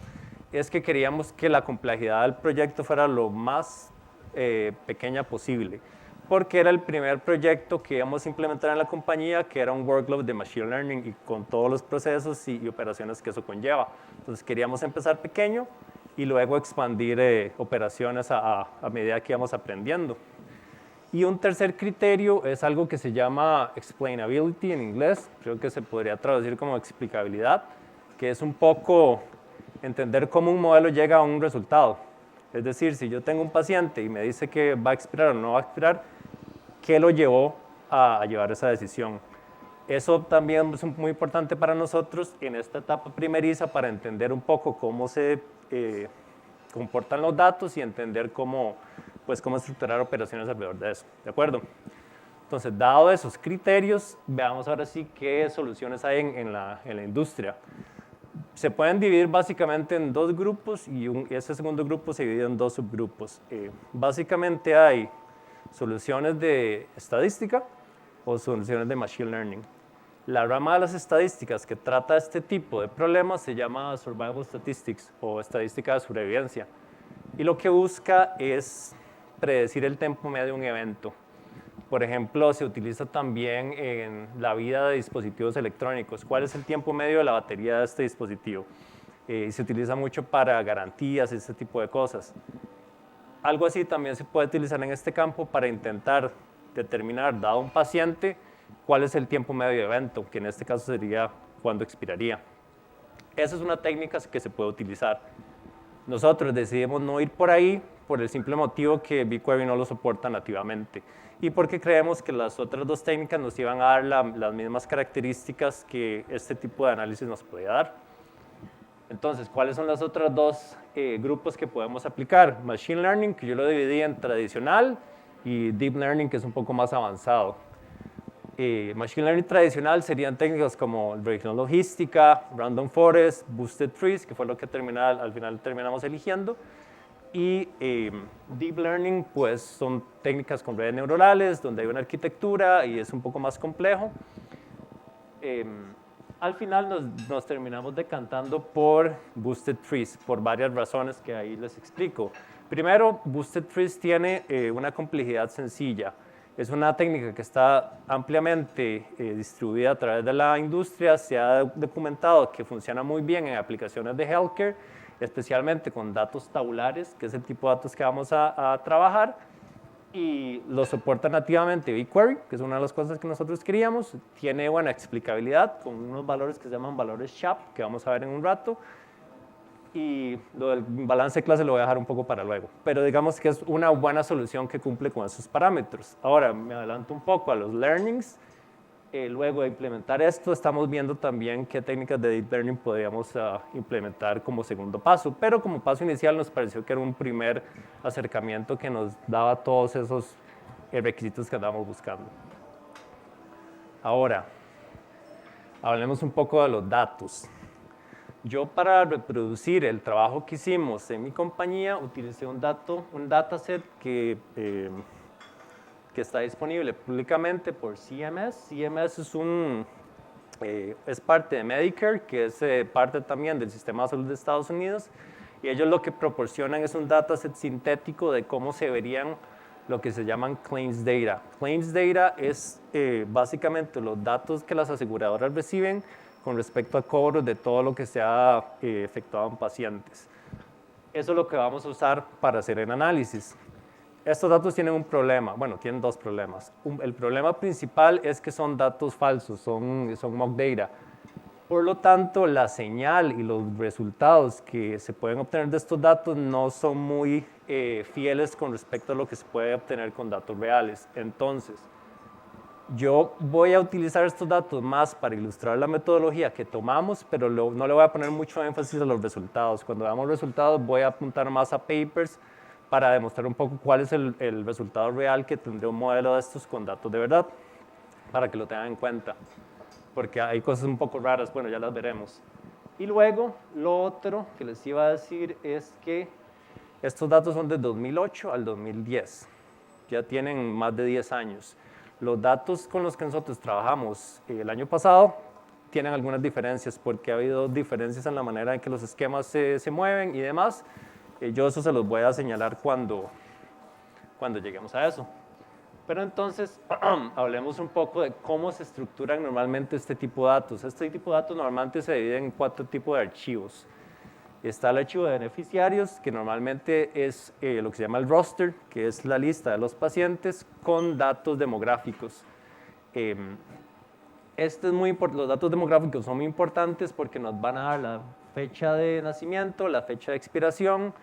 es que queríamos que la complejidad del proyecto fuera lo más pequeña posible, porque era el primer proyecto que íbamos a implementar en la compañía, que era un workload de Machine Learning y con todos los procesos y operaciones que eso conlleva. Entonces queríamos empezar pequeño y luego expandir operaciones a medida que íbamos aprendiendo. Y un tercer criterio es algo que se llama explainability en inglés, creo que se podría traducir como explicabilidad, que es un poco entender cómo un modelo llega a un resultado. Es decir, si yo tengo un paciente y me dice que va a expirar o no va a expirar, ¿qué lo llevó a llevar esa decisión? Eso también es muy importante para nosotros en esta etapa primeriza para entender un poco cómo se comportan los datos y entender cómo estructurar operaciones alrededor de eso. ¿De acuerdo? Entonces, dado esos criterios, veamos ahora sí qué soluciones hay en la industria. Se pueden dividir básicamente en dos grupos y ese segundo grupo se divide en dos subgrupos. Básicamente hay soluciones de estadística o soluciones de Machine Learning. La rama de las estadísticas que trata este tipo de problemas se llama Survival Statistics o estadística de sobrevivencia. Y lo que busca es predecir el tiempo medio de un evento. Por ejemplo, se utiliza también en la vida de dispositivos electrónicos. ¿Cuál es el tiempo medio de la batería de este dispositivo? Se utiliza mucho para garantías y ese tipo de cosas. Algo así también se puede utilizar en este campo para intentar determinar, dado un paciente, cuál es el tiempo medio de evento, que en este caso sería cuándo expiraría. Esa es una técnica que se puede utilizar. Nosotros decidimos no ir por ahí por el simple motivo que BigQuery no lo soporta nativamente y porque creemos que las otras dos técnicas nos iban a dar las mismas características que este tipo de análisis nos podía dar. Entonces, ¿cuáles son los otros dos grupos que podemos aplicar? Machine Learning, que yo lo dividí en tradicional, y Deep Learning, que es un poco más avanzado. Machine Learning tradicional serían técnicas como regresión logística, Random Forest, Boosted Trees, que fue lo que al final terminamos eligiendo. Y Deep Learning, pues son técnicas con redes neuronales, donde hay una arquitectura y es un poco más complejo. Al final nos terminamos decantando por Boosted Trees, por varias razones que ahí les explico. Primero, Boosted Trees tiene una complejidad sencilla. Es una técnica que está ampliamente distribuida a través de la industria. Se ha documentado que funciona muy bien en aplicaciones de healthcare, especialmente con datos tabulares, que es el tipo de datos que vamos a trabajar. Y lo soporta nativamente BigQuery, que es una de las cosas que nosotros queríamos. Tiene buena explicabilidad con unos valores que se llaman valores SHAP, que vamos a ver en un rato. Y lo del balance de clase lo voy a dejar un poco para luego. Pero digamos que es una buena solución que cumple con esos parámetros. Ahora me adelanto un poco a los learnings. Luego de implementar esto, estamos viendo también qué técnicas de Deep Learning podríamos implementar como segundo paso. Pero como paso inicial nos pareció que era un primer acercamiento que nos daba todos esos requisitos que andábamos buscando. Ahora, hablemos un poco de los datos. Yo para reproducir el trabajo que hicimos en mi compañía utilicé un dataset que está disponible públicamente por CMS. CMS es parte de Medicare, que es parte también del sistema de salud de Estados Unidos, y ellos lo que proporcionan es un dataset sintético de cómo se verían lo que se llaman claims data. Claims data es básicamente los datos que las aseguradoras reciben con respecto a cobros de todo lo que se ha efectuado en pacientes. Eso es lo que vamos a usar para hacer el análisis. Estos datos tienen un problema, bueno, tienen dos problemas. El problema principal es que son datos falsos, son mock data. Por lo tanto, la señal y los resultados que se pueden obtener de estos datos no son muy fieles con respecto a lo que se puede obtener con datos reales. Entonces, yo voy a utilizar estos datos más para ilustrar la metodología que tomamos, pero no le voy a poner mucho énfasis a los resultados. Cuando veamos resultados voy a apuntar más a papers para demostrar un poco cuál es el resultado real que tendría un modelo de estos con datos de verdad, para que lo tengan en cuenta. Porque hay cosas un poco raras, bueno, ya las veremos. Y luego, lo otro que les iba a decir es que estos datos son de 2008 al 2010. Ya tienen más de 10 años. Los datos con los que nosotros trabajamos el año pasado tienen algunas diferencias porque ha habido diferencias en la manera en que los esquemas se mueven y demás. Yo eso se los voy a señalar cuando lleguemos a eso. Pero entonces, hablemos un poco de cómo se estructuran normalmente este tipo de datos. Este tipo de datos normalmente se divide en 4 tipos de archivos. Está el archivo de beneficiarios, que normalmente es lo que se llama el roster, que es la lista de los pacientes con datos demográficos. Los datos demográficos son muy importantes porque nos van a dar la fecha de nacimiento, la fecha de expiración,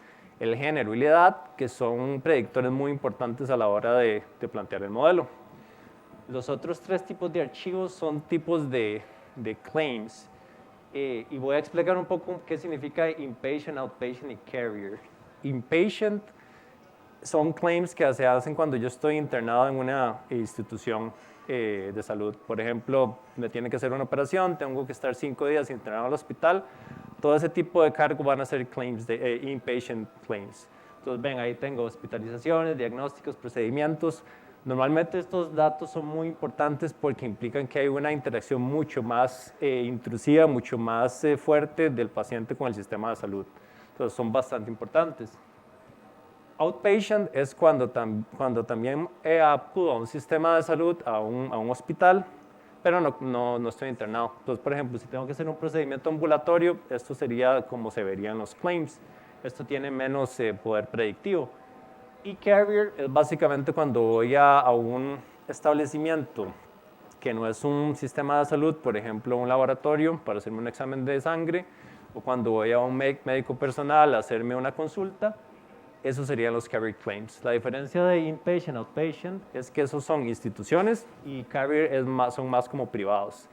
el género y la edad, que son predictores muy importantes a la hora de plantear el modelo. Los otros 3 tipos de archivos son tipos de claims. Y voy a explicar un poco qué significa inpatient, outpatient y carrier. Inpatient son claims que se hacen cuando yo estoy internado en una institución de salud. Por ejemplo, me tiene que hacer una operación, tengo que estar 5 días internado en el hospital. Todo ese tipo de cargos van a ser claims de inpatient claims. Entonces, ven, ahí tengo hospitalizaciones, diagnósticos, procedimientos. Normalmente estos datos son muy importantes porque implican que hay una interacción mucho más intrusiva, mucho más fuerte del paciente con el sistema de salud. Entonces son bastante importantes. Outpatient es cuando también acudo a un sistema de salud, a un hospital, pero no estoy internado. Entonces, por ejemplo, si tengo que hacer un procedimiento ambulatorio, esto sería como se verían los claims. Esto tiene menos poder predictivo. Y carrier es básicamente cuando voy a un establecimiento que no es un sistema de salud, por ejemplo, un laboratorio para hacerme un examen de sangre, o cuando voy a un médico personal a hacerme una consulta, esos serían los carrier claims. La diferencia de inpatient, outpatient, es que esos son instituciones y carrier son más como privados.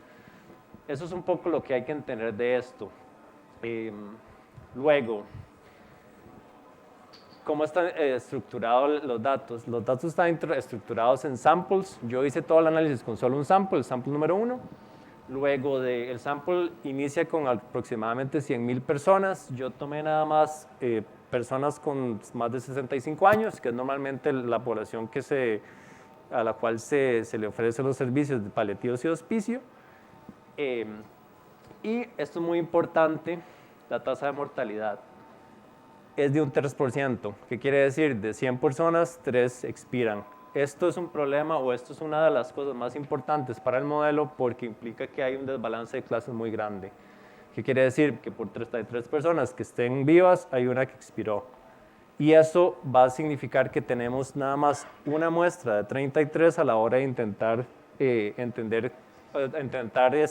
Eso es un poco lo que hay que entender de esto. Luego, ¿Cómo están estructurados los datos? Los datos están estructurados en samples. Yo hice todo el análisis con solo un sample, el sample número 1. Luego el sample inicia con aproximadamente 100,000 personas. Yo tomé nada más personas con más de 65 años, que es normalmente la población a la cual se le ofrecen los servicios de paliativos y hospicio. Y esto es muy importante, la tasa de mortalidad es de un 3%. ¿Qué quiere decir? De 100 personas, 3 expiran. Esto es un problema o esto es una de las cosas más importantes para el modelo porque implica que hay un desbalance de clases muy grande. ¿Qué quiere decir? Que por 33 personas que estén vivas, hay una que expiró. Y eso va a significar que tenemos nada más una muestra de 33 a la hora de intentar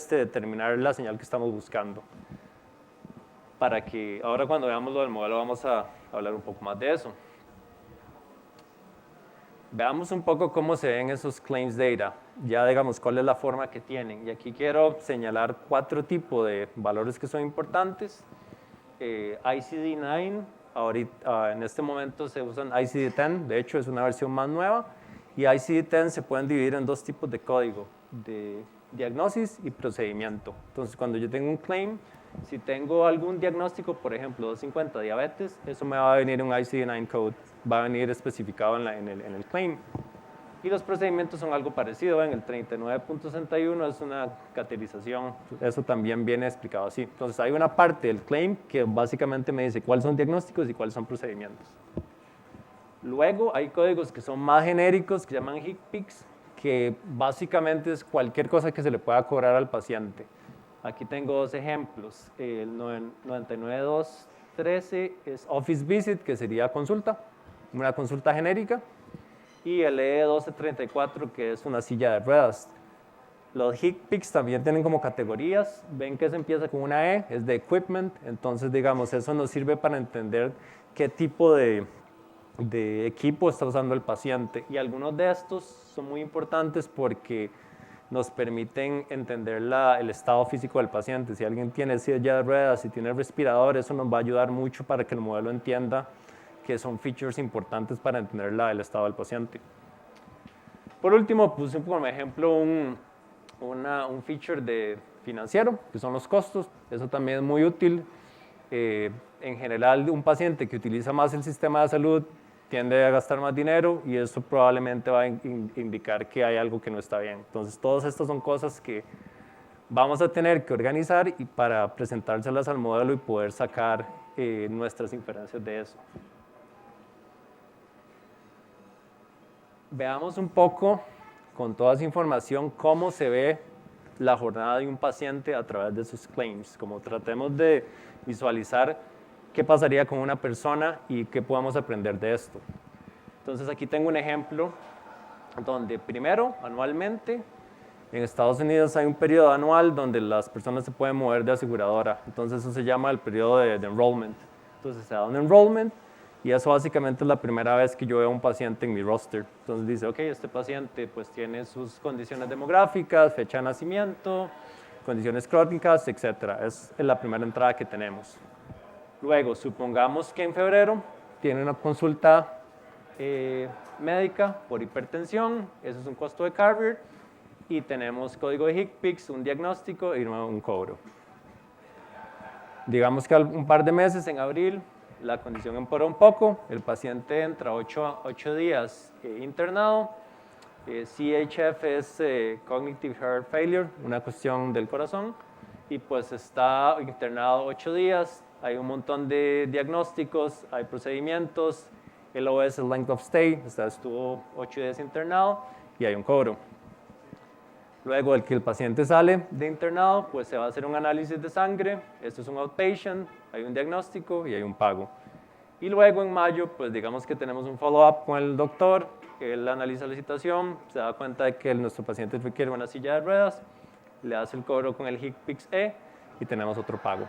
determinar la señal que estamos buscando. Para que ahora cuando veamos lo del modelo vamos a hablar un poco más de eso. Veamos un poco cómo se ven esos claims data, ya digamos cuál es la forma que tienen. Y aquí quiero señalar 4 tipos de valores que son importantes. ICD-9, ahorita, en este momento se usan ICD-10, de hecho es una versión más nueva. Y ICD-10 se pueden dividir en 2 tipos de código, de diagnosis y procedimiento. Entonces cuando yo tengo un claim, si tengo algún diagnóstico, por ejemplo, 250 diabetes, eso me va a venir un ICD-9 code, va a venir especificado en el claim. Y los procedimientos son algo parecido, en el 39.61 es una categorización, eso también viene explicado así. Entonces hay una parte del claim que básicamente me dice cuáles son diagnósticos y cuáles son procedimientos. Luego hay códigos que son más genéricos, que se llaman HCPCS, que básicamente es cualquier cosa que se le pueda cobrar al paciente. Aquí tengo 2 ejemplos. El 99213 es Office Visit, que sería consulta, una consulta genérica. Y el E1234, que es una silla de ruedas. Los HCPCS también tienen como categorías. Ven que se empieza con una E, es de Equipment. Entonces, digamos, eso nos sirve para entender qué tipo de equipo está usando el paciente. Y algunos de estos son muy importantes porque nos permiten entender el estado físico del paciente. Si alguien tiene silla de ruedas, si tiene respirador, eso nos va a ayudar mucho para que el modelo entienda que son features importantes para entender el estado del paciente. Por último, puse como ejemplo un feature financiero, que son los costos. Eso también es muy útil. En general, un paciente que utiliza más el sistema de salud tiende a gastar más dinero y eso probablemente va a indicar que hay algo que no está bien. Entonces, todas estas son cosas que vamos a tener que organizar y para presentárselas al modelo y poder sacar nuestras inferencias de eso. Veamos un poco, con toda esa información, cómo se ve la jornada de un paciente a través de sus claims. Como tratemos de visualizar qué pasaría con una persona y qué podemos aprender de esto. Entonces aquí tengo un ejemplo donde primero, anualmente, en Estados Unidos hay un periodo anual donde las personas se pueden mover de aseguradora. Entonces eso se llama el periodo de enrollment. Entonces se da un enrollment y eso básicamente es la primera vez que yo veo a un paciente en mi roster. Entonces dice, ok, este paciente pues tiene sus condiciones demográficas, fecha de nacimiento, condiciones crónicas, etc. Es la primera entrada que tenemos. Luego, supongamos que en febrero tiene una consulta médica por hipertensión, eso es un costo de carrier, y tenemos código de HCPCS, un diagnóstico y un cobro. Digamos que un par de meses, en abril, la condición empeoró un poco, el paciente entra 8 días internado, CHF es Cognitive Heart Failure, una cuestión del corazón, y pues está internado 8 días, hay un montón de diagnósticos, hay procedimientos, el OS es Length of Stay, estuvo 8 días internado y hay un cobro. Luego, el paciente sale de internado, pues se va a hacer un análisis de sangre, esto es un outpatient, hay un diagnóstico y hay un pago. Y luego en mayo, pues digamos que tenemos un follow-up con el doctor, él analiza la situación, se da cuenta de que nuestro paciente requiere una silla de ruedas, le hace el cobro con el HCPCS-E y tenemos otro pago.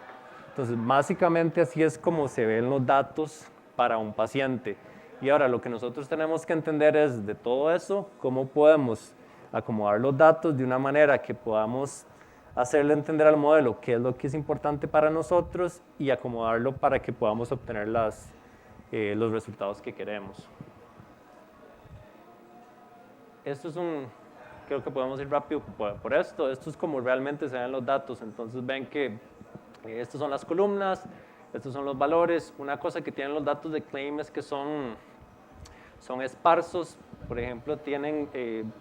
Entonces, básicamente así es como se ven los datos para un paciente. Y ahora lo que nosotros tenemos que entender es de todo eso, cómo podemos acomodar los datos de una manera que podamos hacerle entender al modelo qué es lo que es importante para nosotros y acomodarlo para que podamos obtener las los resultados que queremos. Esto es creo que podemos ir rápido por esto. Esto es como realmente se ven los datos. Entonces ven que estas son las columnas, estos son los valores. Una cosa que tienen los datos de claim es que son esparsos. Por ejemplo,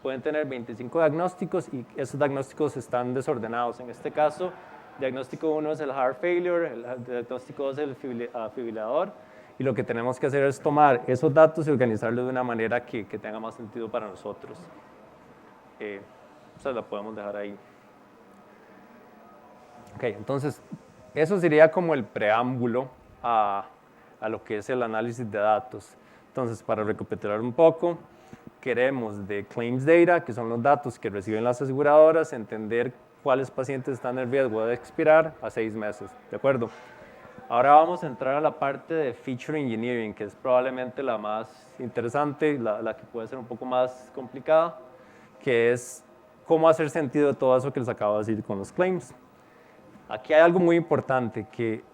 pueden tener 25 diagnósticos y esos diagnósticos están desordenados. En este caso, diagnóstico 1 es el heart failure, el diagnóstico 2 es el fibrilador. Y lo que tenemos que hacer es tomar esos datos y organizarlos de una manera que tenga más sentido para nosotros. La podemos dejar ahí. Ok, entonces, eso sería como el preámbulo a lo que es el análisis de datos. Entonces, para recapitular un poco, queremos de claims data, que son los datos que reciben las aseguradoras, entender cuáles pacientes están en riesgo de expirar a 6 meses, ¿de acuerdo? Ahora vamos a entrar a la parte de feature engineering, que es probablemente la más interesante, la que puede ser un poco más complicada, que es cómo hacer sentido de todo eso que les acabo de decir con los claims. Aquí hay algo muy importante que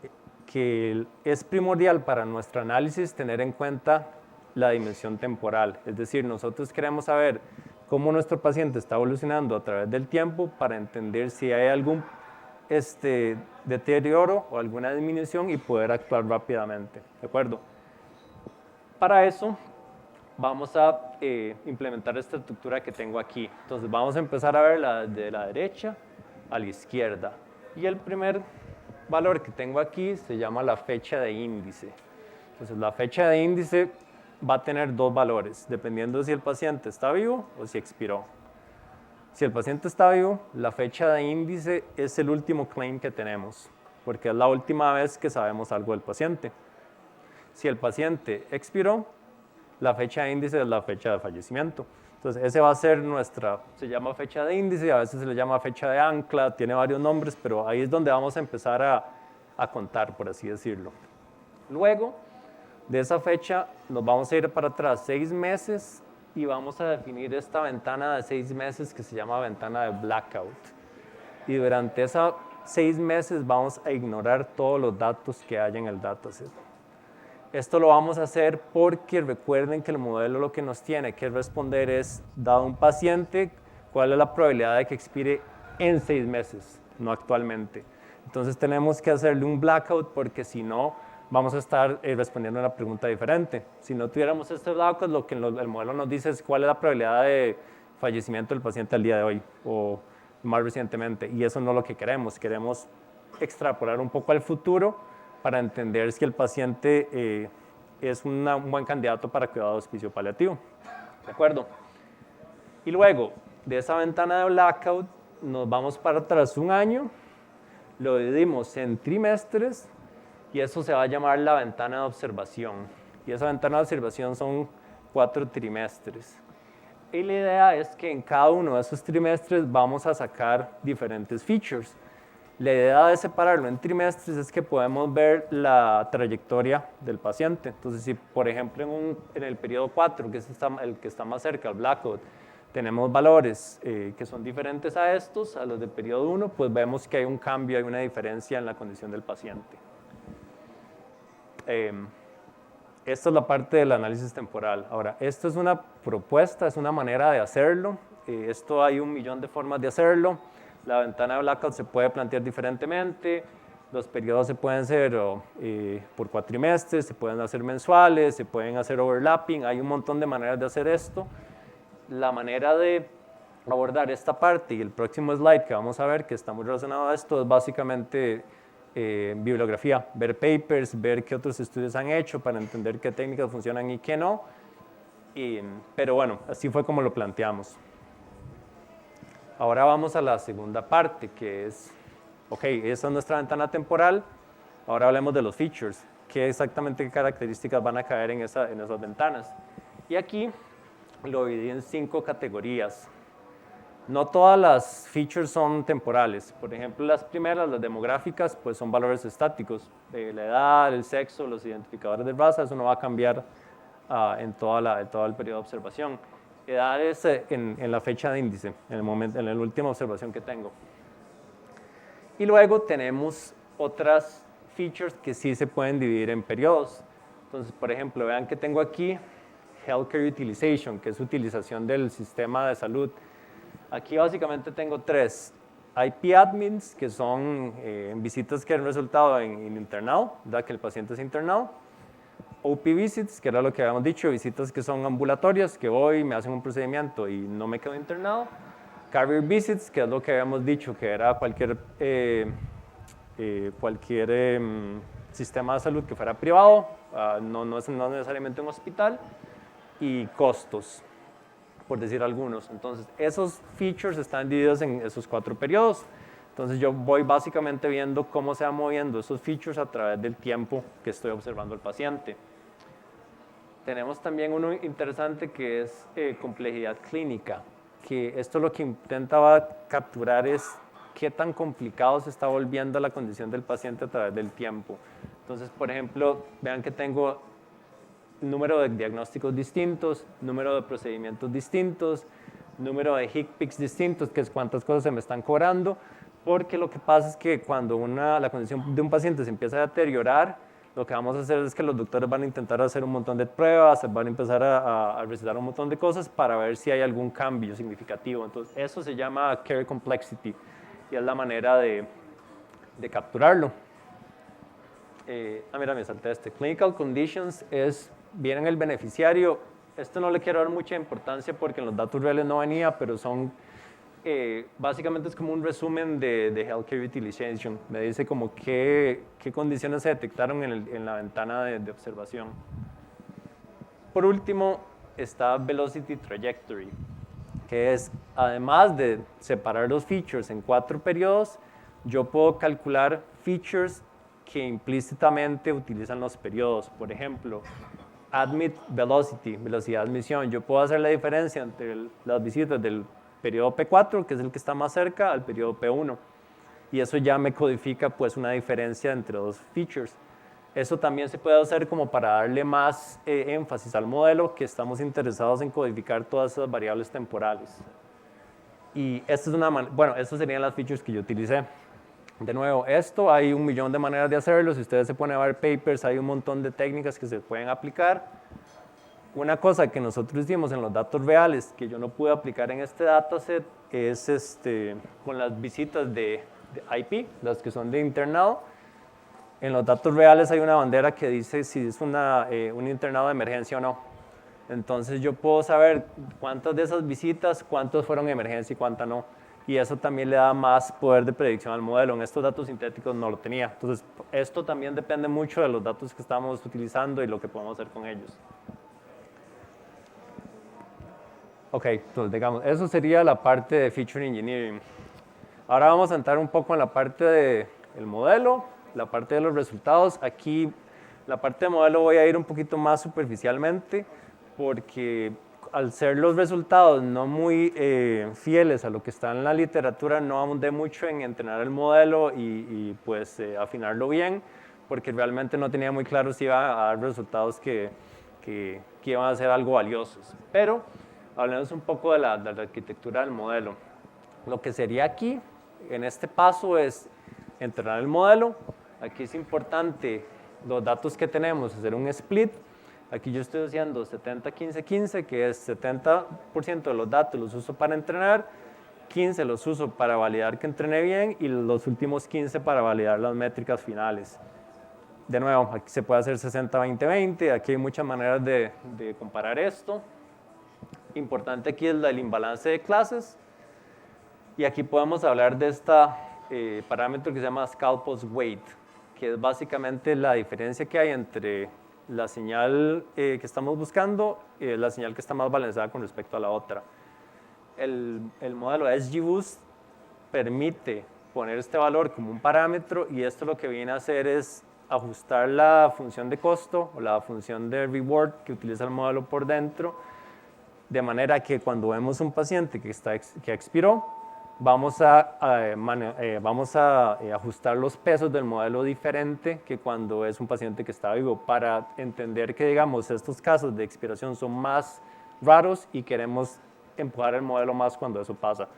es primordial para nuestro análisis tener en cuenta la dimensión temporal. Es decir, nosotros queremos saber cómo nuestro paciente está evolucionando a través del tiempo para entender si hay algún deterioro o alguna disminución y poder actuar rápidamente, ¿de acuerdo? Para eso vamos a implementar esta estructura que tengo aquí. Entonces vamos a empezar a ver de la derecha a la izquierda. Y el primer valor que tengo aquí se llama la fecha de índice. Entonces la fecha de índice va a tener 2 valores, dependiendo de si el paciente está vivo o si expiró. Si el paciente está vivo, la fecha de índice es el último claim que tenemos, porque es la última vez que sabemos algo del paciente. Si el paciente expiró, la fecha de índice es la fecha de fallecimiento. Entonces, ese va a ser se llama fecha de índice, a veces se le llama fecha de ancla, tiene varios nombres, pero ahí es donde vamos a empezar a contar, por así decirlo. Luego, de esa fecha, nos vamos a ir para atrás 6 meses y vamos a definir esta ventana de 6 meses que se llama ventana de blackout. Y durante esos 6 meses vamos a ignorar todos los datos que hay en el dataset. Esto lo vamos a hacer porque recuerden que el modelo lo que nos tiene que responder es, dado un paciente, cuál es la probabilidad de que expire en 6 meses, no actualmente. Entonces tenemos que hacerle un blackout porque si no, vamos a estar respondiendo a una pregunta diferente. Si no tuviéramos este blackout, lo que el modelo nos dice es cuál es la probabilidad de fallecimiento del paciente al día de hoy o más recientemente. Y eso no es lo que queremos. Queremos extrapolar un poco al futuro para entender si el paciente es un buen candidato para cuidado de hospicio paliativo. ¿De acuerdo? Y luego, de esa ventana de blackout, nos vamos para atrás 1 año, lo dividimos en trimestres, y eso se va a llamar la ventana de observación. Y esa ventana de observación son 4 trimestres. Y la idea es que en cada uno de esos trimestres vamos a sacar diferentes features. La idea de separarlo en trimestres es que podemos ver la trayectoria del paciente. Entonces, si por ejemplo en el periodo 4, que es el que está más cerca, el blackout, tenemos valores que son diferentes a estos, a los del periodo 1, pues vemos que hay un cambio, hay una diferencia en la condición del paciente. Esta es la parte del análisis temporal. Ahora, esto es una propuesta, es una manera de hacerlo. Esto hay 1 millón de formas de hacerlo. La ventana de blackout se puede plantear diferentemente. Los periodos se pueden hacer por cuatrimestres, se pueden hacer mensuales, se pueden hacer overlapping. Hay un montón de maneras de hacer esto. La manera de abordar esta parte y el próximo slide que vamos a ver, que está muy relacionado a esto, es básicamente bibliografía, ver papers, ver qué otros estudios han hecho para entender qué técnicas funcionan y qué no. Pero bueno, así fue como lo planteamos. Ahora vamos a la segunda parte, que es, ok, esa es nuestra ventana temporal. Ahora hablemos de los features, qué exactamente qué características van a caer en esas ventanas. Y aquí lo dividí en 5 categorías. No todas las features son temporales. Por ejemplo, las primeras, las demográficas, pues son valores estáticos. La edad, el sexo, los identificadores de raza, eso no va a cambiar en todo el periodo de observación. Edad es en la fecha de índice, en la última observación que tengo. Y luego tenemos otras features que sí se pueden dividir en periodos. Entonces, por ejemplo, vean que tengo aquí Healthcare Utilization, que es utilización del sistema de salud. Aquí básicamente tengo 3. IP admins, que son visitas que han resultado en internado, ¿verdad? Que el paciente es internado. OP visits, que era lo que habíamos dicho, visitas que son ambulatorias, que voy, me hacen un procedimiento y no me quedo internado. Carrier visits, que es lo que habíamos dicho, que era cualquier sistema de salud que fuera privado, no necesariamente un hospital, y costos, por decir algunos. Entonces, esos features están divididos en esos 4 periodos. Entonces, yo voy básicamente viendo cómo se van moviendo esos features a través del tiempo que estoy observando al paciente. Tenemos también uno interesante que es complejidad clínica, que esto lo que intentaba capturar es qué tan complicado se está volviendo la condición del paciente a través del tiempo. Entonces, por ejemplo, vean que tengo número de diagnósticos distintos, número de procedimientos distintos, número de HCPCS distintos, que es cuántas cosas se me están cobrando, porque lo que pasa es que cuando la condición de un paciente se empieza a deteriorar, lo que vamos a hacer es que los doctores van a intentar hacer un montón de pruebas, van a empezar a recetar un montón de cosas para ver si hay algún cambio significativo. Entonces, eso se llama care complexity y es la manera de capturarlo. Mira, me salté este. Clinical conditions viene en el beneficiario. Esto no le quiero dar mucha importancia porque en los datos reales no venía, pero son, básicamente es como un resumen de Healthcare Utilization. Me dice como qué condiciones se detectaron en la ventana de observación. Por último, está Velocity Trajectory, que es, además de separar los features en 4 periodos, yo puedo calcular features que implícitamente utilizan los periodos. Por ejemplo, admit velocity, velocidad de admisión. Yo puedo hacer la diferencia entre las visitas del periodo P4, que es el que está más cerca, al periodo P1. Y eso ya me codifica pues una diferencia entre 2 features. Eso también se puede hacer como para darle más énfasis al modelo, que estamos interesados en codificar todas esas variables temporales. Y esta es estas serían las features que yo utilicé. De nuevo, esto hay 1 millón de maneras de hacerlo. Si ustedes se ponen a ver papers, hay un montón de técnicas que se pueden aplicar. Una cosa que nosotros hicimos en los datos reales, que yo no pude aplicar en este dataset, es con las visitas de IP, las que son de internado. En los datos reales hay una bandera que dice si es un internado de emergencia o no. Entonces yo puedo saber cuántas de esas visitas, cuántos fueron de emergencia y cuántas no. Y eso también le da más poder de predicción al modelo. En estos datos sintéticos no lo tenía. Entonces, esto también depende mucho de los datos que estamos utilizando y lo que podemos hacer con ellos. Ok, entonces digamos, eso sería la parte de Feature Engineering. Ahora vamos a entrar un poco en la parte del modelo, la parte de los resultados. Aquí, la parte de modelo voy a ir un poquito más superficialmente, porque al ser los resultados no muy fieles a lo que está en la literatura, no ahondé mucho en entrenar el modelo y pues afinarlo bien, porque realmente no tenía muy claro si iba a dar resultados que iban a ser algo valiosos. Pero hablemos un poco de la arquitectura del modelo. Lo que sería aquí, en este paso, es entrenar el modelo. Aquí es importante los datos que tenemos, hacer un split. Aquí yo estoy haciendo 70-15-15, que es 70% de los datos los uso para entrenar, 15 los uso para validar que entrené bien y los últimos 15 para validar las métricas finales. De nuevo, aquí se puede hacer 60-20-20, aquí hay muchas maneras de comparar esto. Importante aquí es el imbalance de clases. Y aquí podemos hablar de este parámetro que se llama Scalpel's Weight, que es básicamente la diferencia que hay entre la señal que estamos buscando y la señal que está más balanceada con respecto a la otra. El modelo SGBoost permite poner este valor como un parámetro y esto lo que viene a hacer es ajustar la función de costo o la función de reward que utiliza el modelo por dentro, de manera que cuando vemos un paciente que expiró, vamos a ajustar los pesos del modelo diferente que cuando es un paciente que está vivo, para entender que, digamos, estos casos de expiración son más raros y queremos empujar el modelo más cuando eso pasa.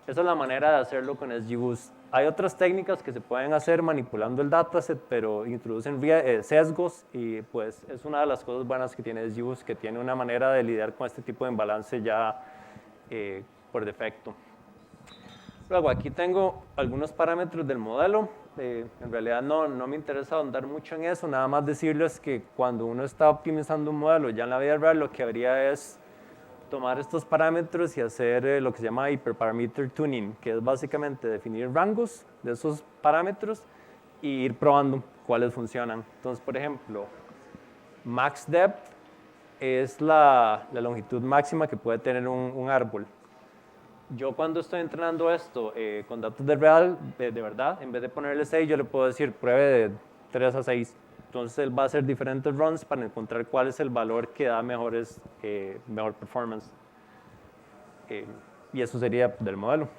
Esa es la manera de hacerlo con SGBoost. Hay otras técnicas que se pueden hacer manipulando el dataset, pero introducen sesgos y pues es una de las cosas buenas que tiene SUSE, que tiene una manera de lidiar con este tipo de imbalance ya por defecto. Luego aquí tengo algunos parámetros del modelo. En realidad no me interesa ahondar mucho en eso, nada más decirles que cuando uno está optimizando un modelo ya en la vida real, lo que habría es tomar estos parámetros y hacer lo que se llama hyperparameter tuning, que es básicamente definir rangos de esos parámetros e ir probando cuáles funcionan. Entonces, por ejemplo, max depth es la longitud máxima que puede tener un árbol. Yo cuando estoy entrenando esto con datos de verdad, en vez de ponerle 6, yo le puedo decir pruebe de 3 a 6. Entonces él va a hacer diferentes runs para encontrar cuál es el valor que da mejor performance. Y eso sería del modelo.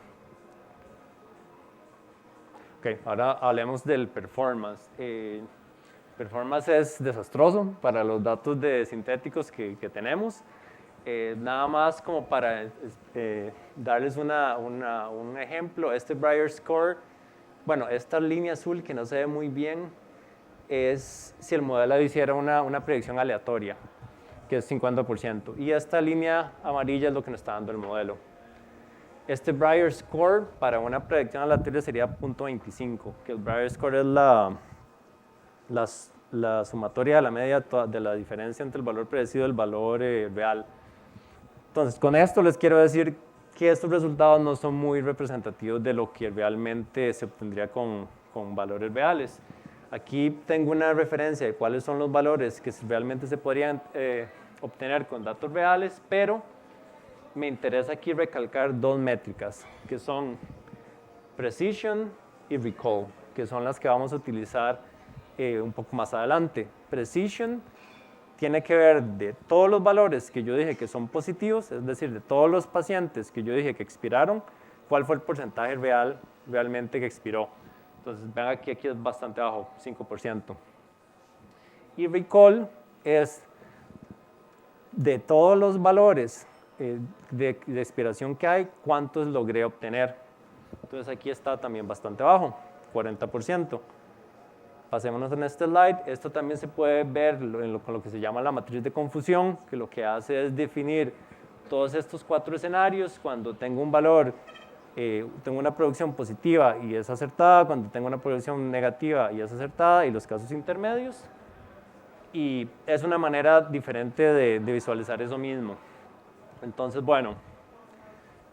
Ok, ahora hablemos del performance. Performance es desastroso para los datos de sintéticos que tenemos. Nada más como para darles un ejemplo, este Brier Score, bueno, esta línea azul que no se ve muy bien, es si el modelo hiciera una predicción aleatoria, que es 50%. Y esta línea amarilla es lo que nos está dando el modelo. Este Brier Score para una predicción aleatoria sería 0.25, que el Brier Score es la sumatoria de la media de la diferencia entre el valor predecido y el valor real. Entonces, con esto les quiero decir que estos resultados no son muy representativos de lo que realmente se obtendría con valores reales. Aquí tengo una referencia de cuáles son los valores que realmente se podrían obtener con datos reales, pero me interesa aquí recalcar dos métricas, que son precision y recall, que son las que vamos a utilizar un poco más adelante. Precision tiene que ver de todos los valores que yo dije que son positivos, es decir, de todos los pacientes que yo dije que expiraron, cuál fue el porcentaje realmente que expiró. Entonces, vean aquí es bastante bajo, 5%. Y recall es de todos los valores de expiración que hay, cuántos logré obtener. Entonces, aquí está también bastante bajo, 40%. Pasémonos en este slide. Esto también se puede ver con lo que se llama la matriz de confusión, que lo que hace es definir todos estos 4 escenarios. Cuando tengo un valor, tengo una producción positiva y es acertada, cuando tengo una producción negativa y es acertada, y los casos intermedios. Y es una manera diferente de visualizar eso mismo. Entonces, bueno,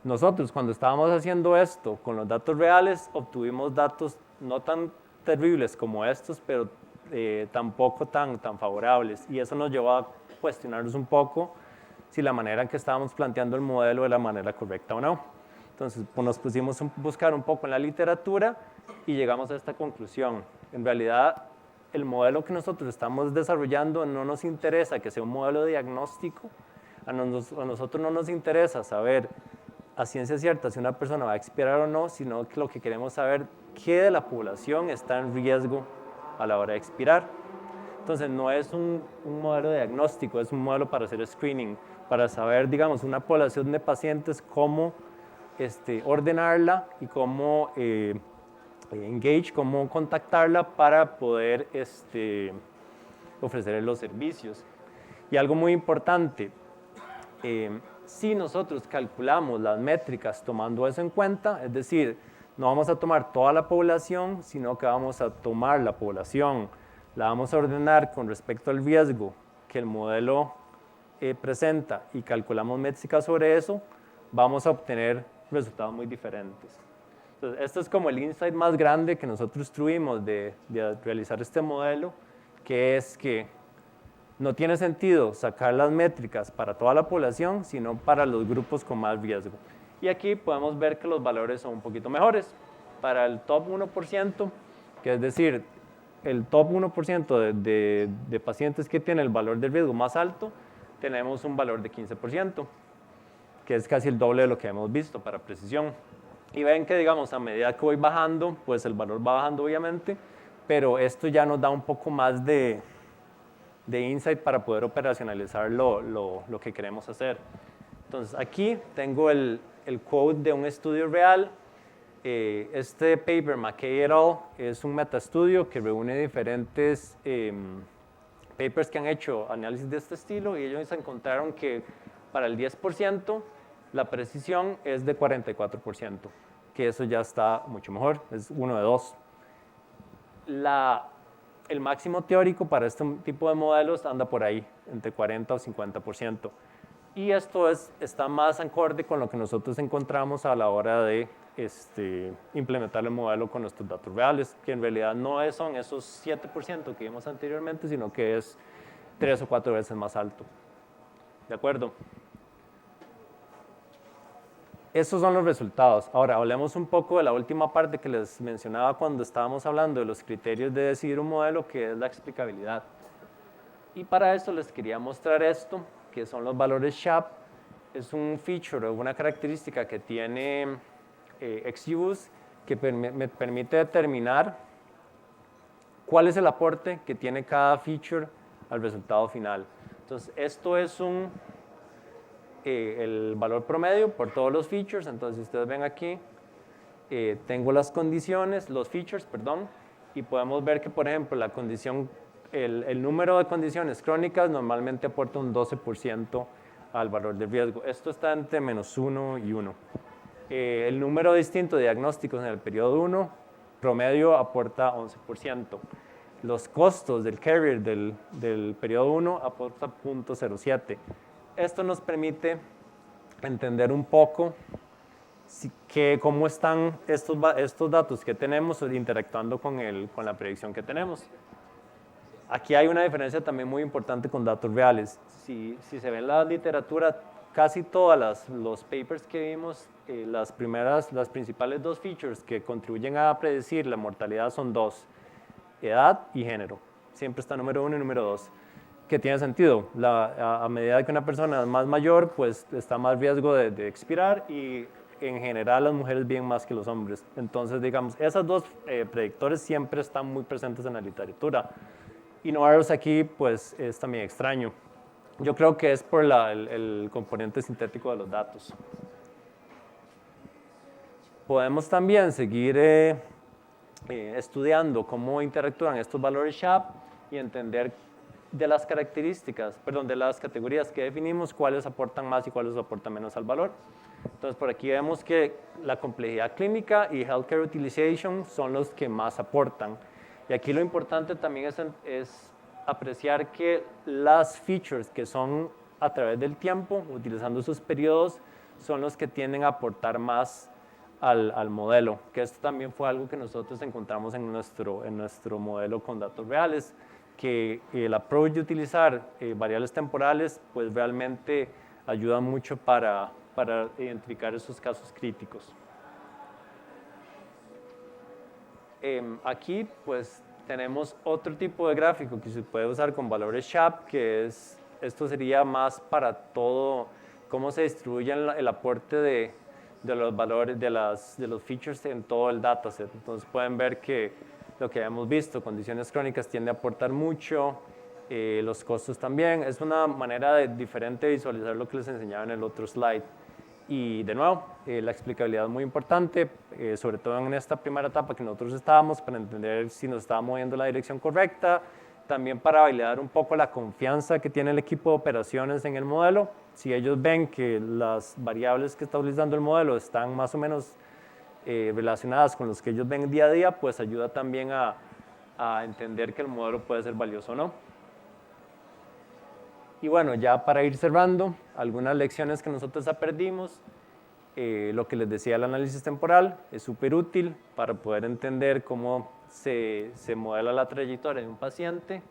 nosotros cuando estábamos haciendo esto con los datos reales, obtuvimos datos no tan terribles como estos, pero tampoco tan favorables. Y eso nos llevó a cuestionarnos un poco si la manera en que estábamos planteando el modelo era la manera correcta o no. Entonces, pues nos pusimos a buscar un poco en la literatura y llegamos a esta conclusión. En realidad, el modelo que nosotros estamos desarrollando no nos interesa que sea un modelo diagnóstico. A nosotros no nos interesa saber a ciencia cierta si una persona va a expirar o no, sino que lo que queremos saber qué de la población está en riesgo a la hora de expirar. Entonces, no es un modelo diagnóstico, es un modelo para hacer screening, para saber, digamos, una población de pacientes, cómo ordenarla y cómo engage, cómo contactarla para poder ofrecerle los servicios. Y algo muy importante, si nosotros calculamos las métricas tomando eso en cuenta, es decir, no vamos a tomar toda la población, sino que vamos a tomar la población, la vamos a ordenar con respecto al riesgo que el modelo presenta y calculamos métricas sobre eso, vamos a obtener resultados muy diferentes. Entonces, esto es como el insight más grande que nosotros tuvimos de realizar este modelo, que es que no tiene sentido sacar las métricas para toda la población, sino para los grupos con más riesgo. Y aquí podemos ver que los valores son un poquito mejores. Para el top 1%, que es decir, el top 1% de pacientes que tienen el valor de riesgo más alto, tenemos un valor de 15%, que es casi el doble de lo que hemos visto para precisión. Y ven que, digamos, a medida que voy bajando, pues el valor va bajando obviamente, pero esto ya nos da un poco más de insight para poder operacionalizar lo que queremos hacer. Entonces, aquí tengo el quote de un estudio real. Este paper, McKay et al., es un metaestudio que reúne diferentes papers que han hecho análisis de este estilo y ellos encontraron que para el 10% la precisión es de 44%, que eso ya está mucho mejor, es 1 de 2. El máximo teórico para este tipo de modelos anda por ahí, entre 40 o 50%. Y esto está más acorde con lo que nosotros encontramos a la hora de implementar el modelo con nuestros datos reales, que en realidad no son esos 7% que vimos anteriormente, sino que es 3 o 4 veces más alto. ¿De acuerdo? Esos son los resultados. Ahora, hablemos un poco de la última parte que les mencionaba cuando estábamos hablando de los criterios de decidir un modelo, que es la explicabilidad. Y para eso les quería mostrar esto, que son los valores SHAP. Es un feature o una característica que tiene XGBoost que me permite determinar cuál es el aporte que tiene cada feature al resultado final. Entonces, esto es el valor promedio por todos los features. Entonces, si ustedes ven aquí, tengo las condiciones, los features, perdón, y podemos ver que, por ejemplo, la condición, el número de condiciones crónicas normalmente aporta un 12% al valor de riesgo. Esto está entre -1 y 1. El número distinto de diagnósticos en el periodo 1, promedio aporta 11%. Los costos del carrier del periodo 1 aporta 0.07. Esto nos permite entender un poco cómo están estos datos que tenemos interactuando con la predicción que tenemos. Aquí hay una diferencia también muy importante con datos reales. Si se ve en la literatura, casi todos los papers que vimos, las principales 2 features que contribuyen a predecir la mortalidad son 2, edad y género. Siempre está número 1 y número 2. Que tiene sentido. A medida que una persona es más mayor, pues está más riesgo de expirar y en general las mujeres viven más que los hombres. Entonces, digamos, esos 2 predictores siempre están muy presentes en la literatura. Y no verlos aquí, pues es también extraño. Yo creo que es por el componente sintético de los datos. Podemos también seguir estudiando cómo interactúan estos valores SHAP y entender de las características, perdón, de las categorías que definimos, cuáles aportan más y cuáles aportan menos al valor. Entonces, por aquí vemos que la complejidad clínica y healthcare utilization son los que más aportan. Y aquí lo importante también es apreciar que las features que son a través del tiempo, utilizando esos periodos, son los que tienden a aportar más al modelo, que esto también fue algo que nosotros encontramos en nuestro modelo con datos reales, que el approach de utilizar variables temporales pues realmente ayuda mucho para identificar esos casos críticos. Aquí pues tenemos otro tipo de gráfico que se puede usar con valores SHAP, que esto sería más para todo, cómo se distribuye el aporte de los valores, de los features en todo el dataset. Entonces pueden ver que lo que hemos visto, condiciones crónicas tiende a aportar mucho, los costos también. Es una manera diferente de visualizar lo que les enseñaba en el otro slide. Y de nuevo, la explicabilidad es muy importante, sobre todo en esta primera etapa que nosotros estábamos, para entender si nos estaba moviendo en la dirección correcta, también para validar un poco la confianza que tiene el equipo de operaciones en el modelo. Si ellos ven que las variables que está utilizando el modelo están más o menos relacionadas con los que ellos ven día a día, pues ayuda también a entender que el modelo puede ser valioso o no. Y bueno, ya para ir cerrando, algunas lecciones que nosotros aprendimos. Lo que les decía, el análisis temporal es súper útil para poder entender cómo se modela la trayectoria de un paciente.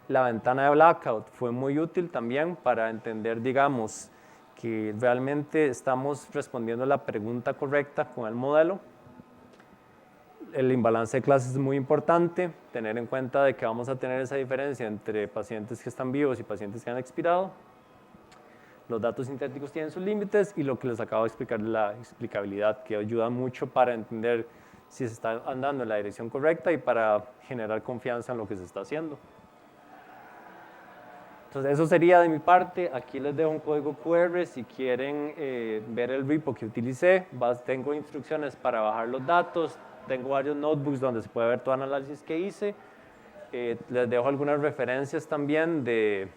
La ventana de blackout fue muy útil también para entender, digamos, que realmente estamos respondiendo a la pregunta correcta con el modelo. El imbalance de clases es muy importante, tener en cuenta de que vamos a tener esa diferencia entre pacientes que están vivos y pacientes que han expirado. Los datos sintéticos tienen sus límites y lo que les acabo de explicar es la explicabilidad, que ayuda mucho para entender si se está andando en la dirección correcta y para generar confianza en lo que se está haciendo. Entonces eso sería de mi parte. Aquí les dejo un código QR si quieren ver el repo que utilicé. Tengo instrucciones para bajar los datos, tengo varios notebooks donde se puede ver todo el análisis que hice. Les dejo algunas referencias también de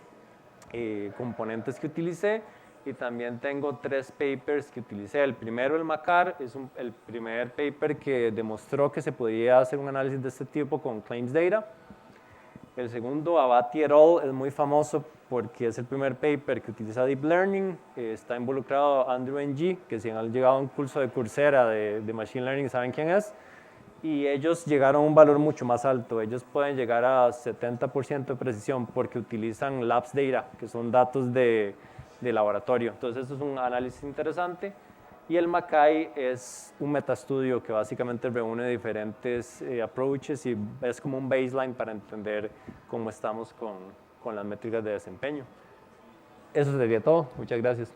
componentes que utilicé y también tengo 3 papers que utilicé. El primero, el MACAR, es el primer paper que demostró que se podía hacer un análisis de este tipo con claims data. El segundo, Abati et al., es muy famoso porque es el primer paper que utiliza Deep Learning. Está involucrado Andrew Ng, que si han llegado a un curso de Coursera de Machine Learning saben quién es. Y ellos llegaron a un valor mucho más alto. Ellos pueden llegar a 70% de precisión porque utilizan labs data, que son datos de laboratorio. Entonces, eso es un análisis interesante. Y el MACAI es un metaestudio que básicamente reúne diferentes approaches y es como un baseline para entender cómo estamos con las métricas de desempeño. Eso sería todo. Muchas gracias.